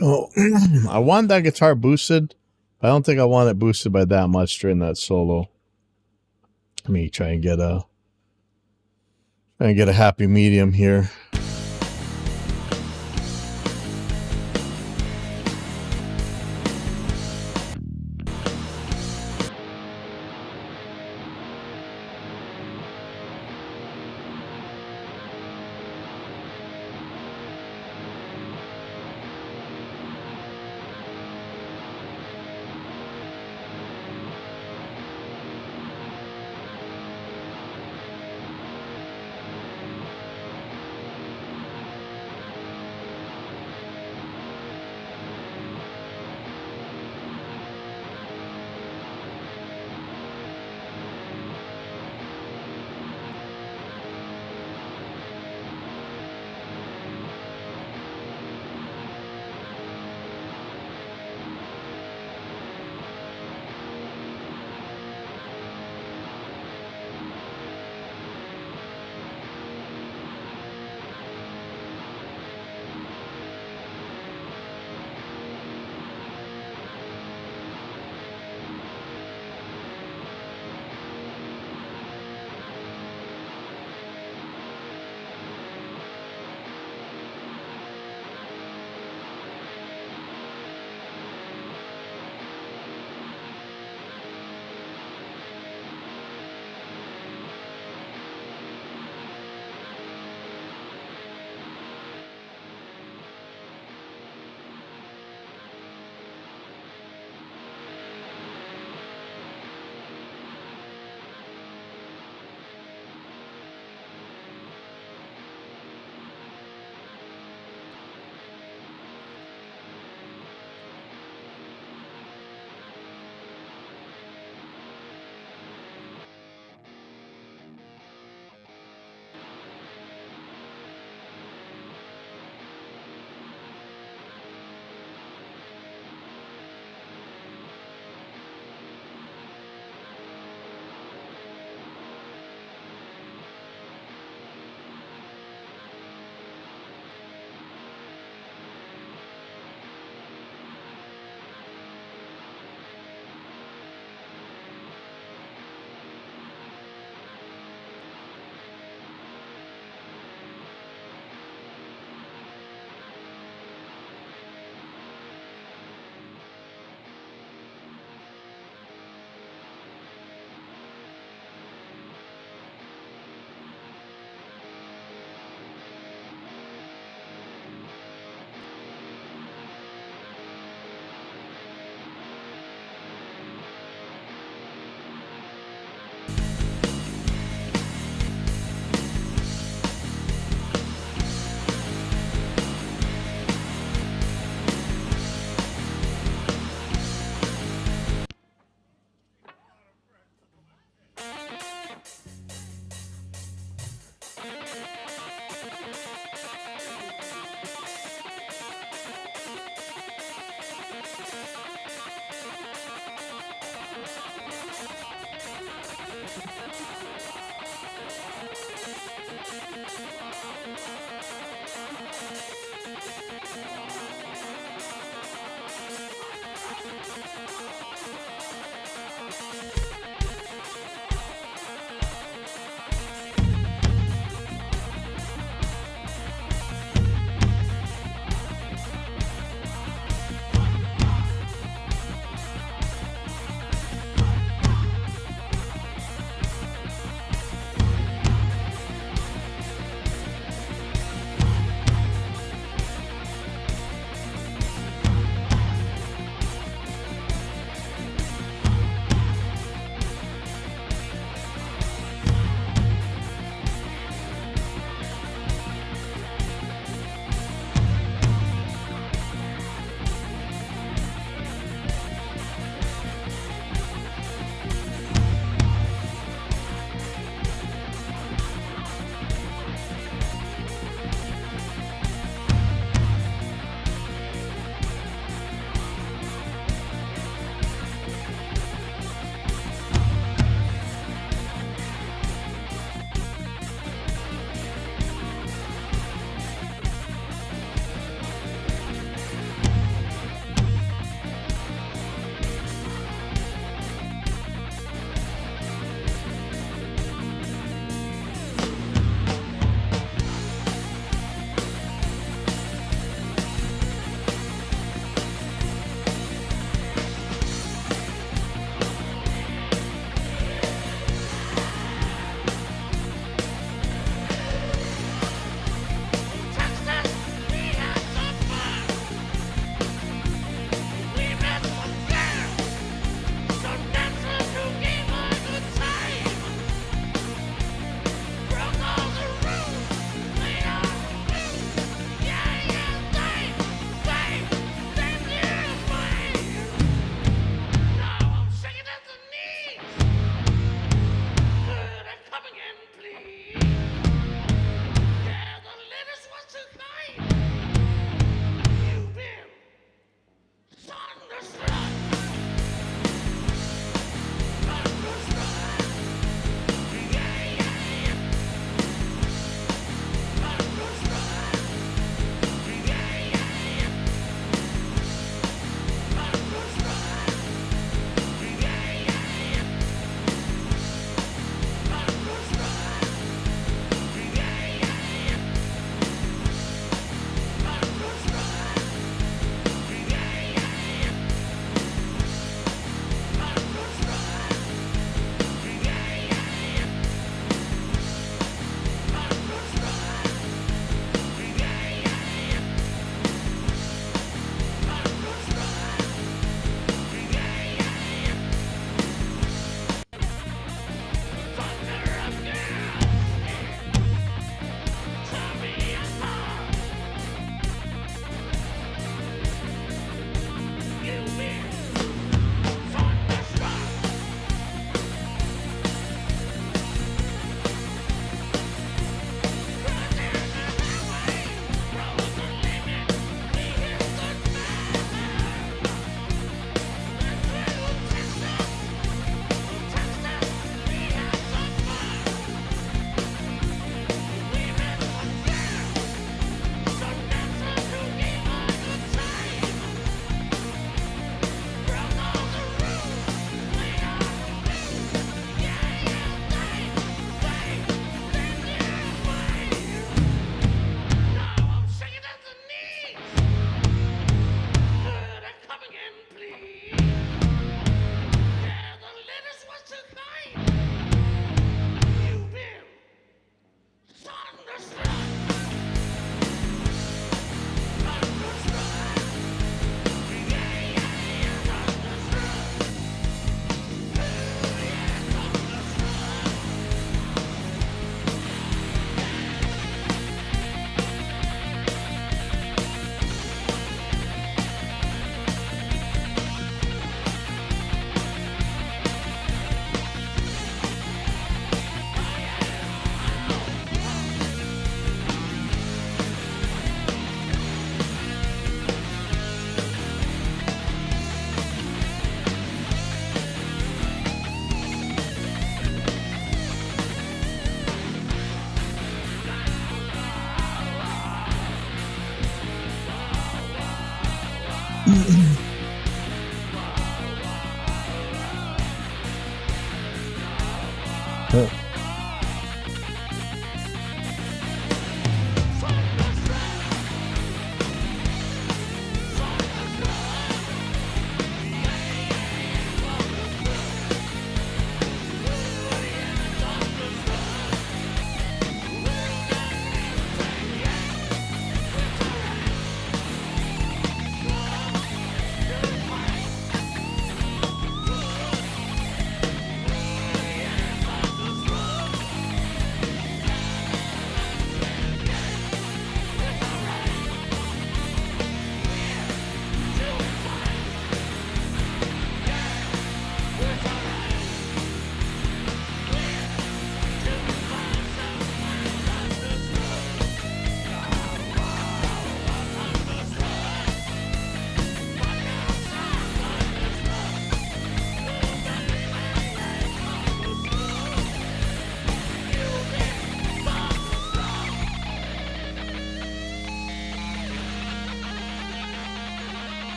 No, I want that guitar boosted. But I don't think I want it boosted by that much during that solo. Let me try and get a happy medium here.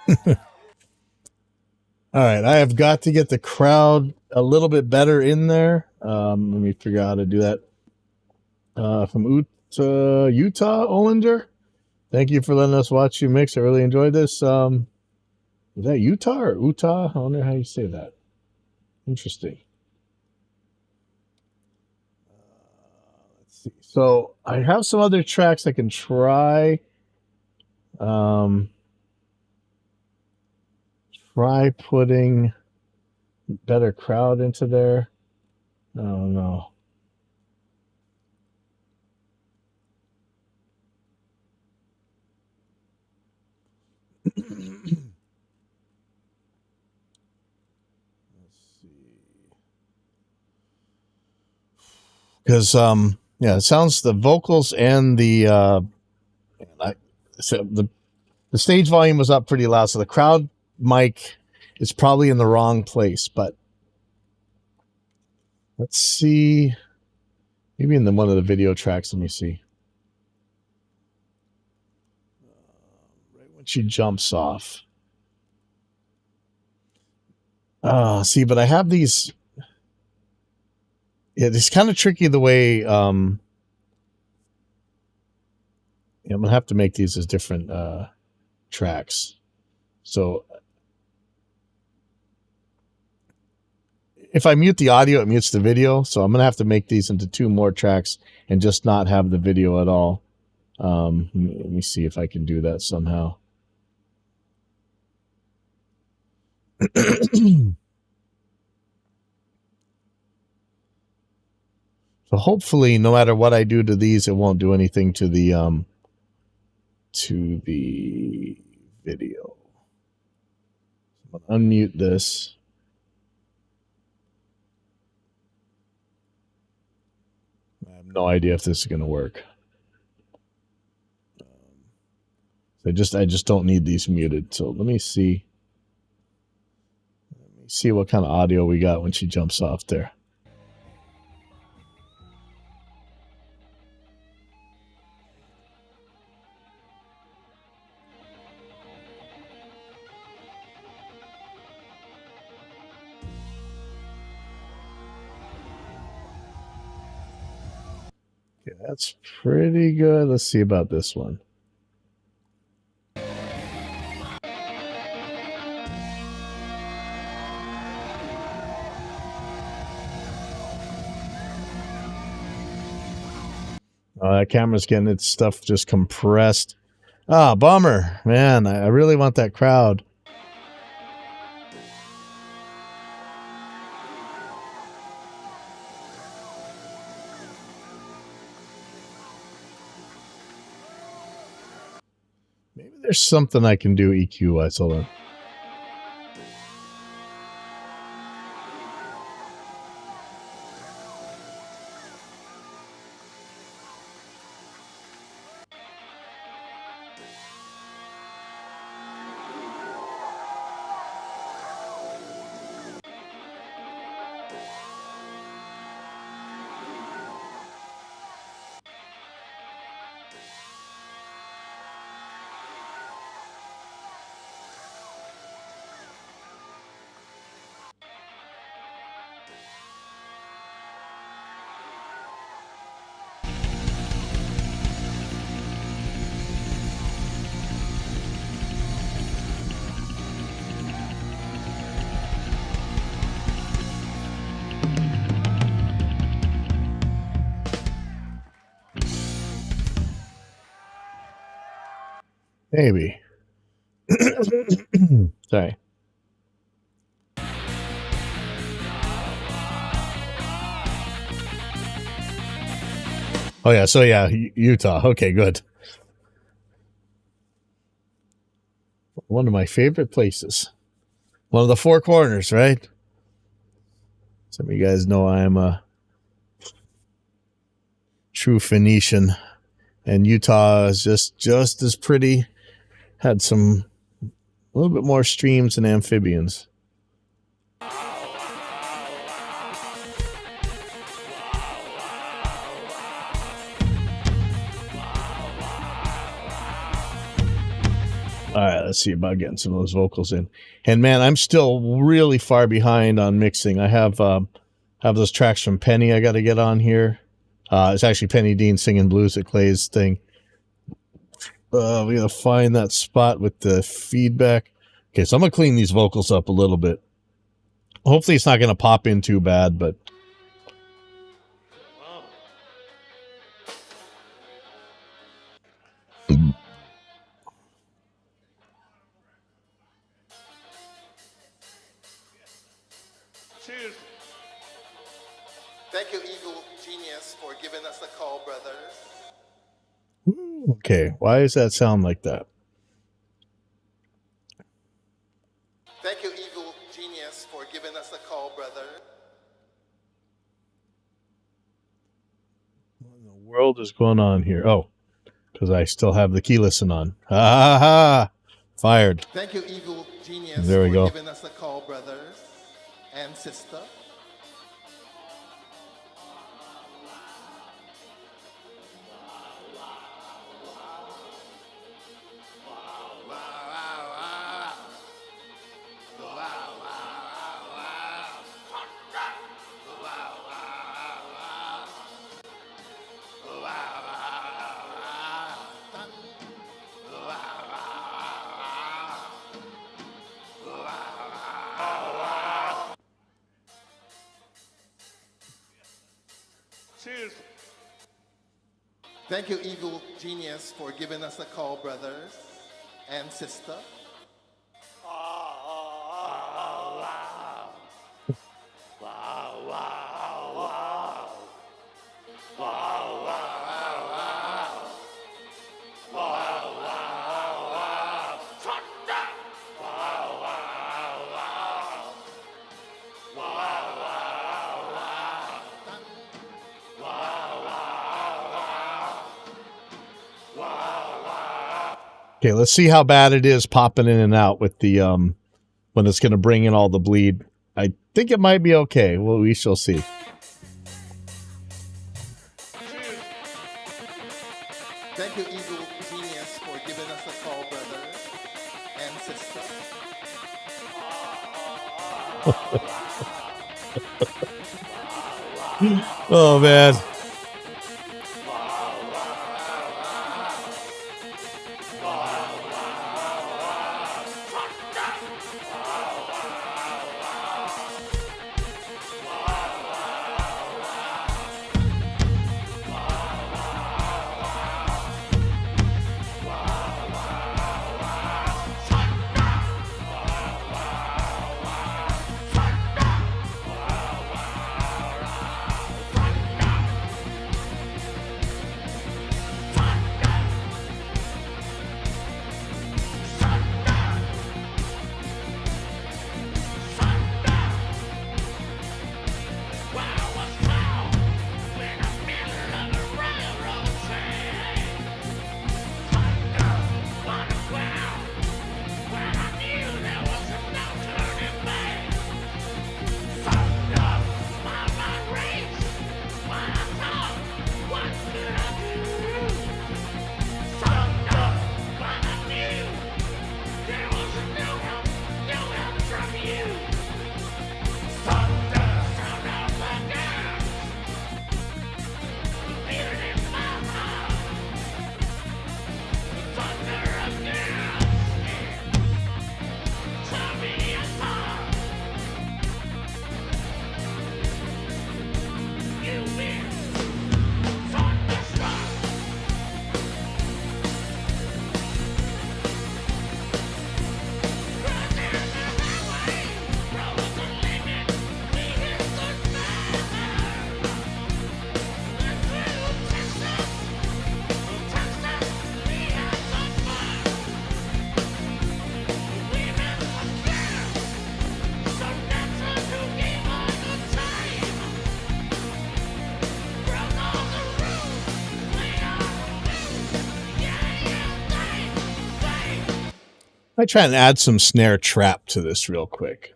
All right, I have got to get the crowd a little bit better in there. Let me figure out how to do that. From Utah, Olinger. Thank you for letting us watch you mix. I really enjoyed this. Is that Utah or Utah? I wonder how you say that. Interesting. Let's see. So I have some other tracks I can try. Try putting better crowd into there. I don't know. Let's see. Because yeah, it sounds the vocals and the stage volume was up pretty loud, so the crowd mic is probably in the wrong place. But let's see, maybe in one of the video tracks. Let me see. Right when she jumps off. See, but I have these. Yeah, it's kind of tricky the way. I'm gonna have to make these as different tracks. So if I mute the audio, it mutes the video. So I'm gonna have to make these into 2 more tracks and just not have the video at all. Let me see if I can do that somehow. So hopefully, no matter what I do to these, it won't do anything to the video. So I'm gonna unmute this. I have no idea if this is gonna work. I just don't need these muted. So let me see. Let me see what kind of audio we got when she jumps off there. Okay, that's pretty good. Let's see about this one. That camera's getting its stuff just compressed. Ah, bummer. Man, I really want that crowd. Maybe there's something I can do EQ-wise. Hold on. Maybe. Sorry. Oh, yeah. So, yeah, Utah. Okay, good. One of my favorite places. One of the 4 corners, right? Some of you guys know I'm a true Phoenician. And Utah is just as pretty. Had a little bit more streams and amphibians. All right, let's see about getting some of those vocals in. And man, I'm still really far behind on mixing. I have those tracks from Penny I got to get on here. It's actually Penny Dean singing Blues at Clay's thing. We gotta find that spot with the feedback. Okay, so I'm gonna clean these vocals up a little bit. Hopefully it's not gonna pop in too bad, but Cheers. Thank you, Eagle Genius, for giving us the call, brothers. okay, why does that sound like that? Thank you, Eagle Genius, for giving us the call, brother. What in the world is going on here? Oh, because I still have the key listen on. Ha ha ha! Fired. Thank you, Eagle Genius, There we for go. giving us the call, brothers and sister. Cheers. Thank you, Eagle Genius, for giving us the call, brothers and sister. Okay, let's see how bad it is popping in and out with the when it's going to bring in all the bleed. I think it might be okay. Well, we shall see. Thank you, Eagle Genius, for giving us the call, brothers and sister. Oh man. I try and add some snare trap to this real quick.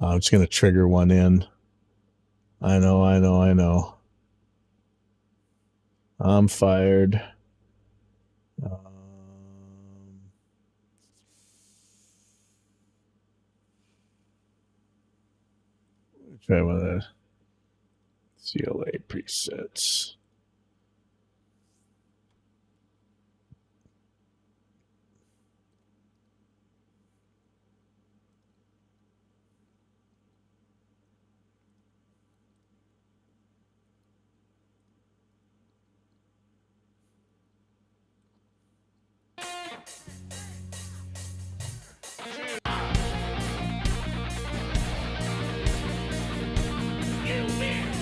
I'm just going to trigger one in. I know. I'm fired. Okay, one of the CLA presets. You will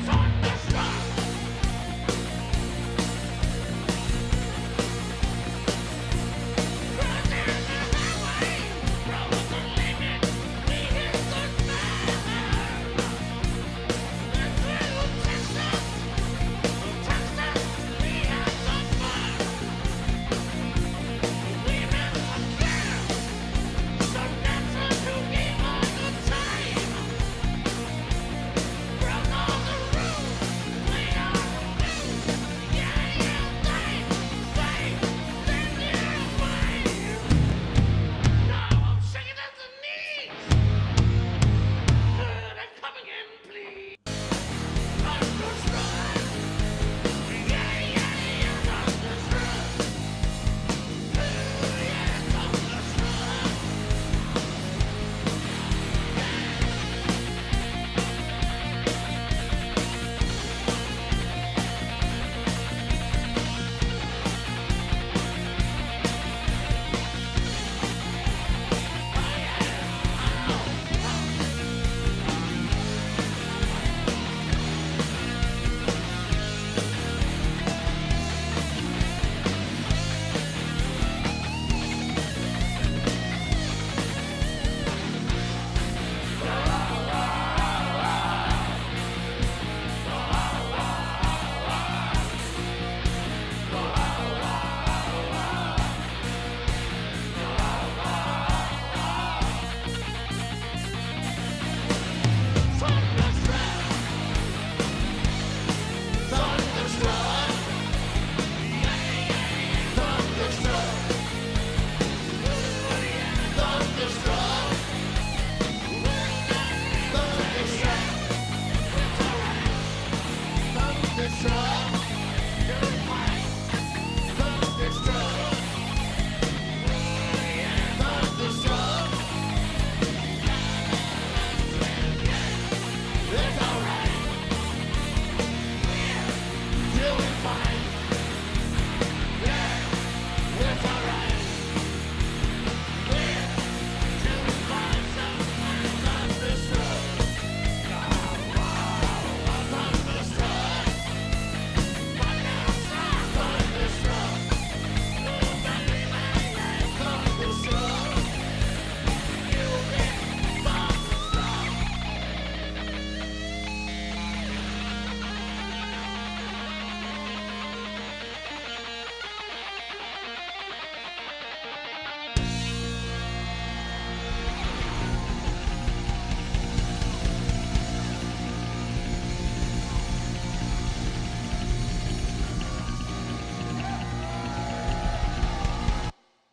thunderstruck.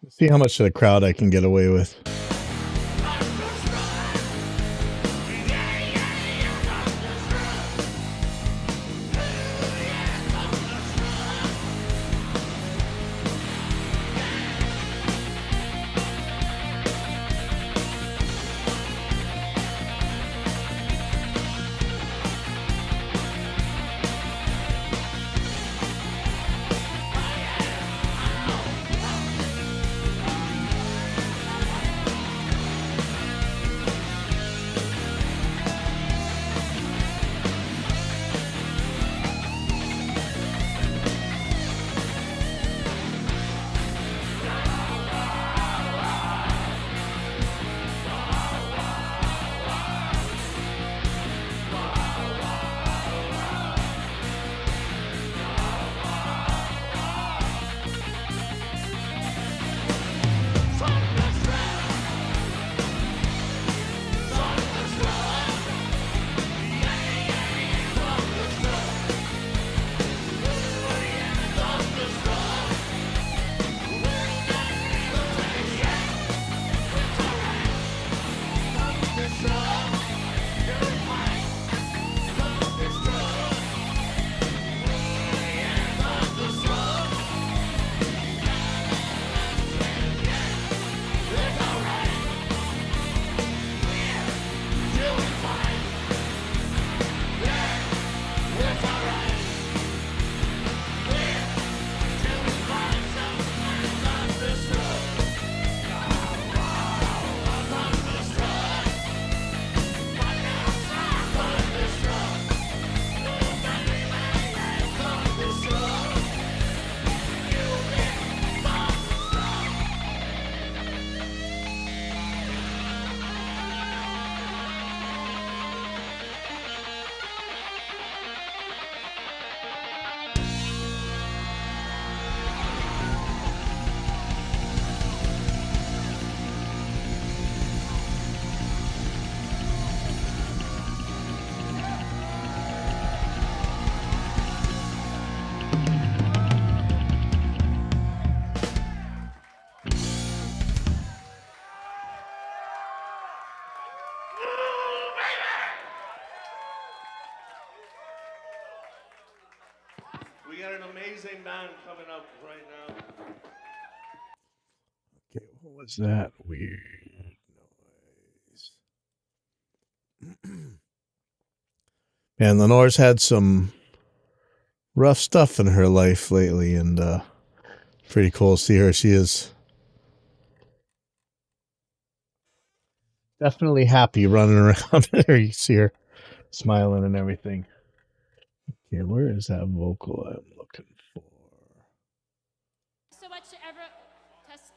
See how much of the crowd I can get away with. amazing band coming up right now. Okay, what was that weird noise? Man, Lenore's had some rough stuff in her life lately, and pretty cool to see her. She is definitely happy running around there. You see her smiling and everything. Okay, where is that vocal I'm looking for? So much to ever test.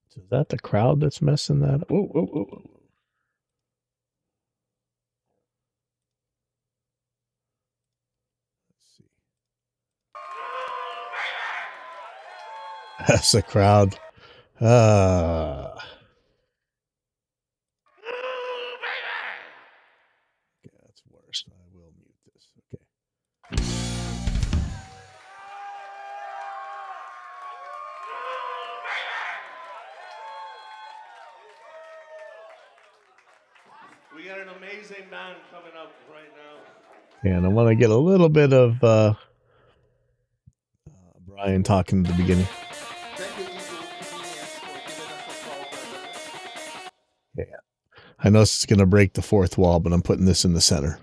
So is that the crowd that's messing that up? Ooh, ooh, ooh, ooh. Let's see. That's the crowd. Okay, that's worse. I will mute this. Okay. We got an amazing band coming up right now. And I want to get a little bit of Brian talking at the beginning. Thank you, Eagle Genius, for giving us a call, brother. Yeah. I know it's going to break the fourth wall, but I'm putting this in the center.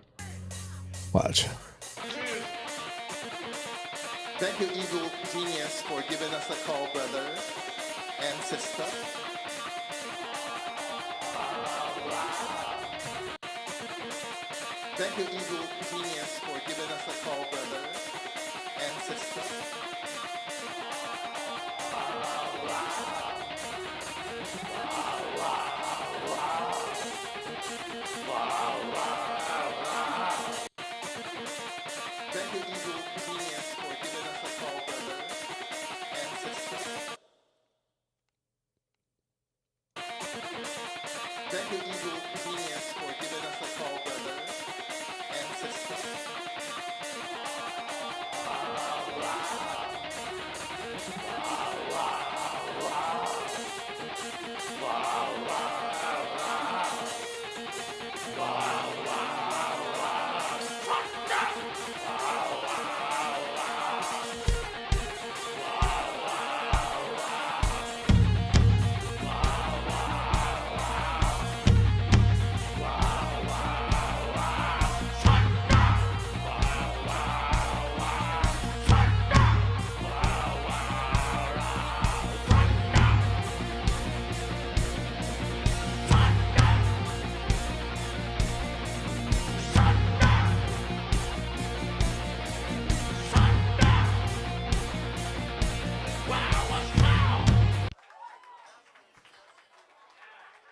Watch. Thank you, Eagle Genius, for giving us a call, brother and sister. Thank you, Eagle Genius, for giving us a call, brother and sister. Thank you, Eagle Genius, for giving us a call, brother and sister. Thank you, Eagle Genius, for giving us a call, brother and sister.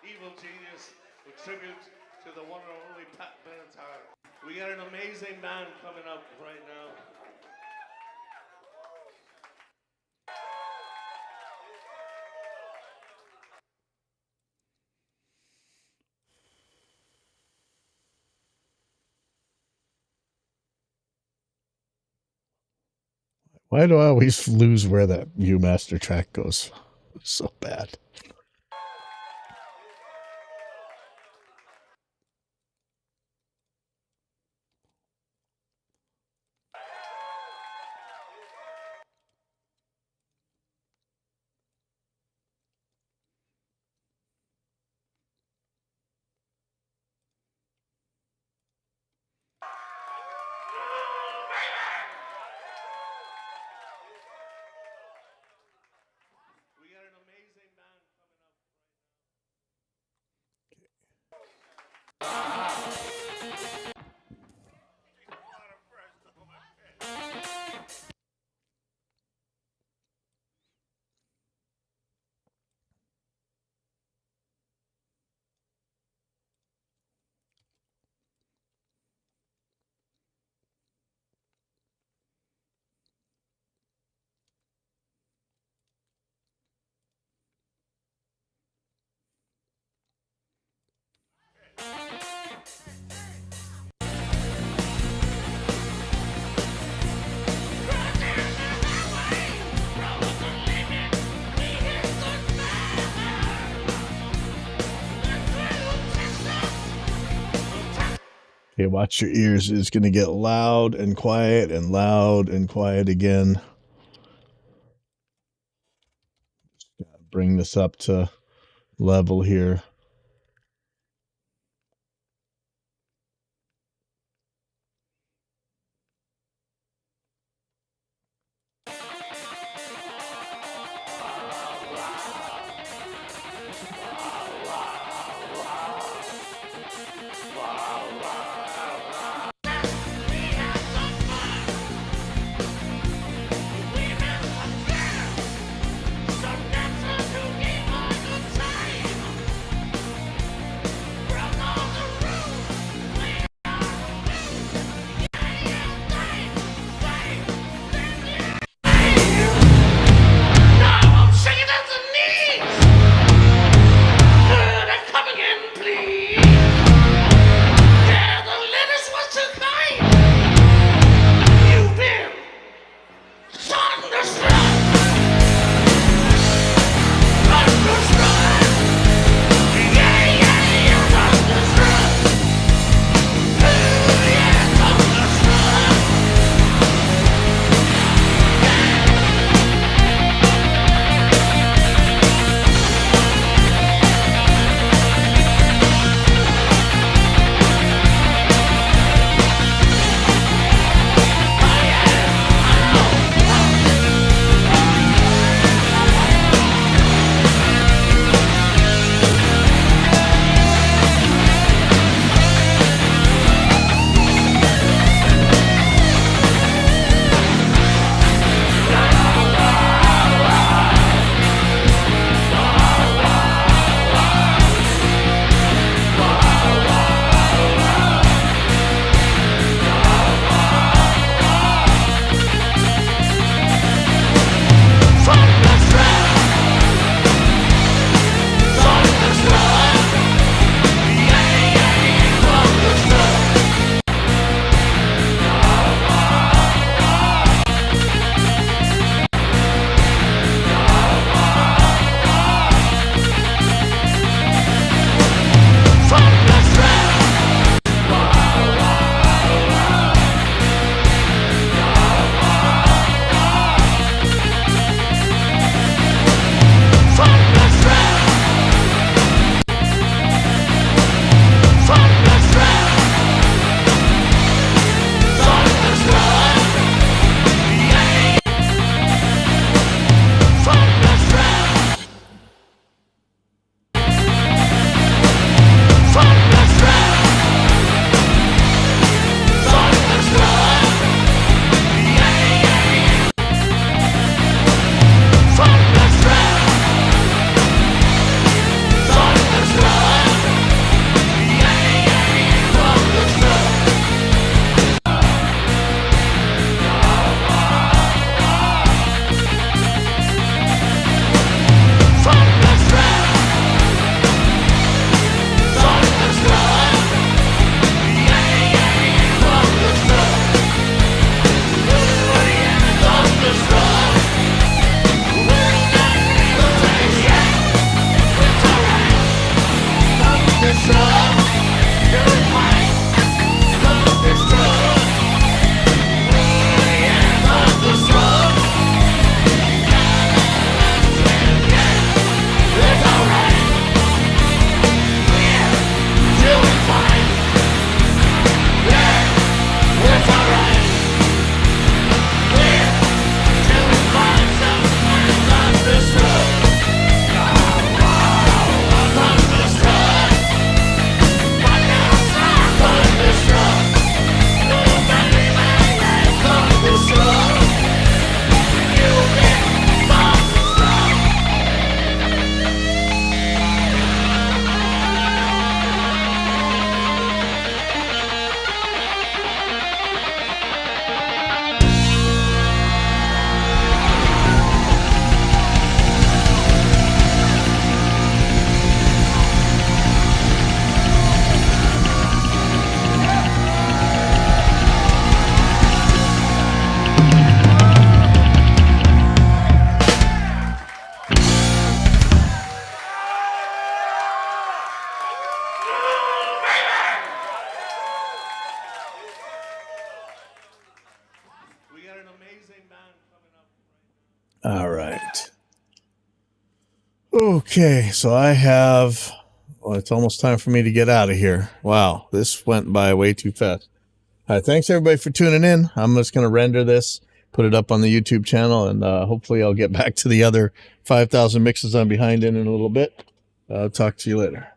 Evil Genius, with tribute to the one and only Pat Benatar. We got an amazing band coming up right now. Why do I always lose where that Viewmaster track goes? So bad. We got an amazing band coming Okay, watch your ears. It's going to get loud and quiet and loud and quiet again. Bring this up to level here. We got an amazing band coming up. All right. Okay, so I have. Well, it's almost time for me to get out of here. Wow, this went by way too fast. All right, thanks everybody for tuning in. I'm just going to render this, put it up on the YouTube channel, and hopefully I'll get back to the other 5,000 mixes I'm behind in a little bit. I'll talk to you later.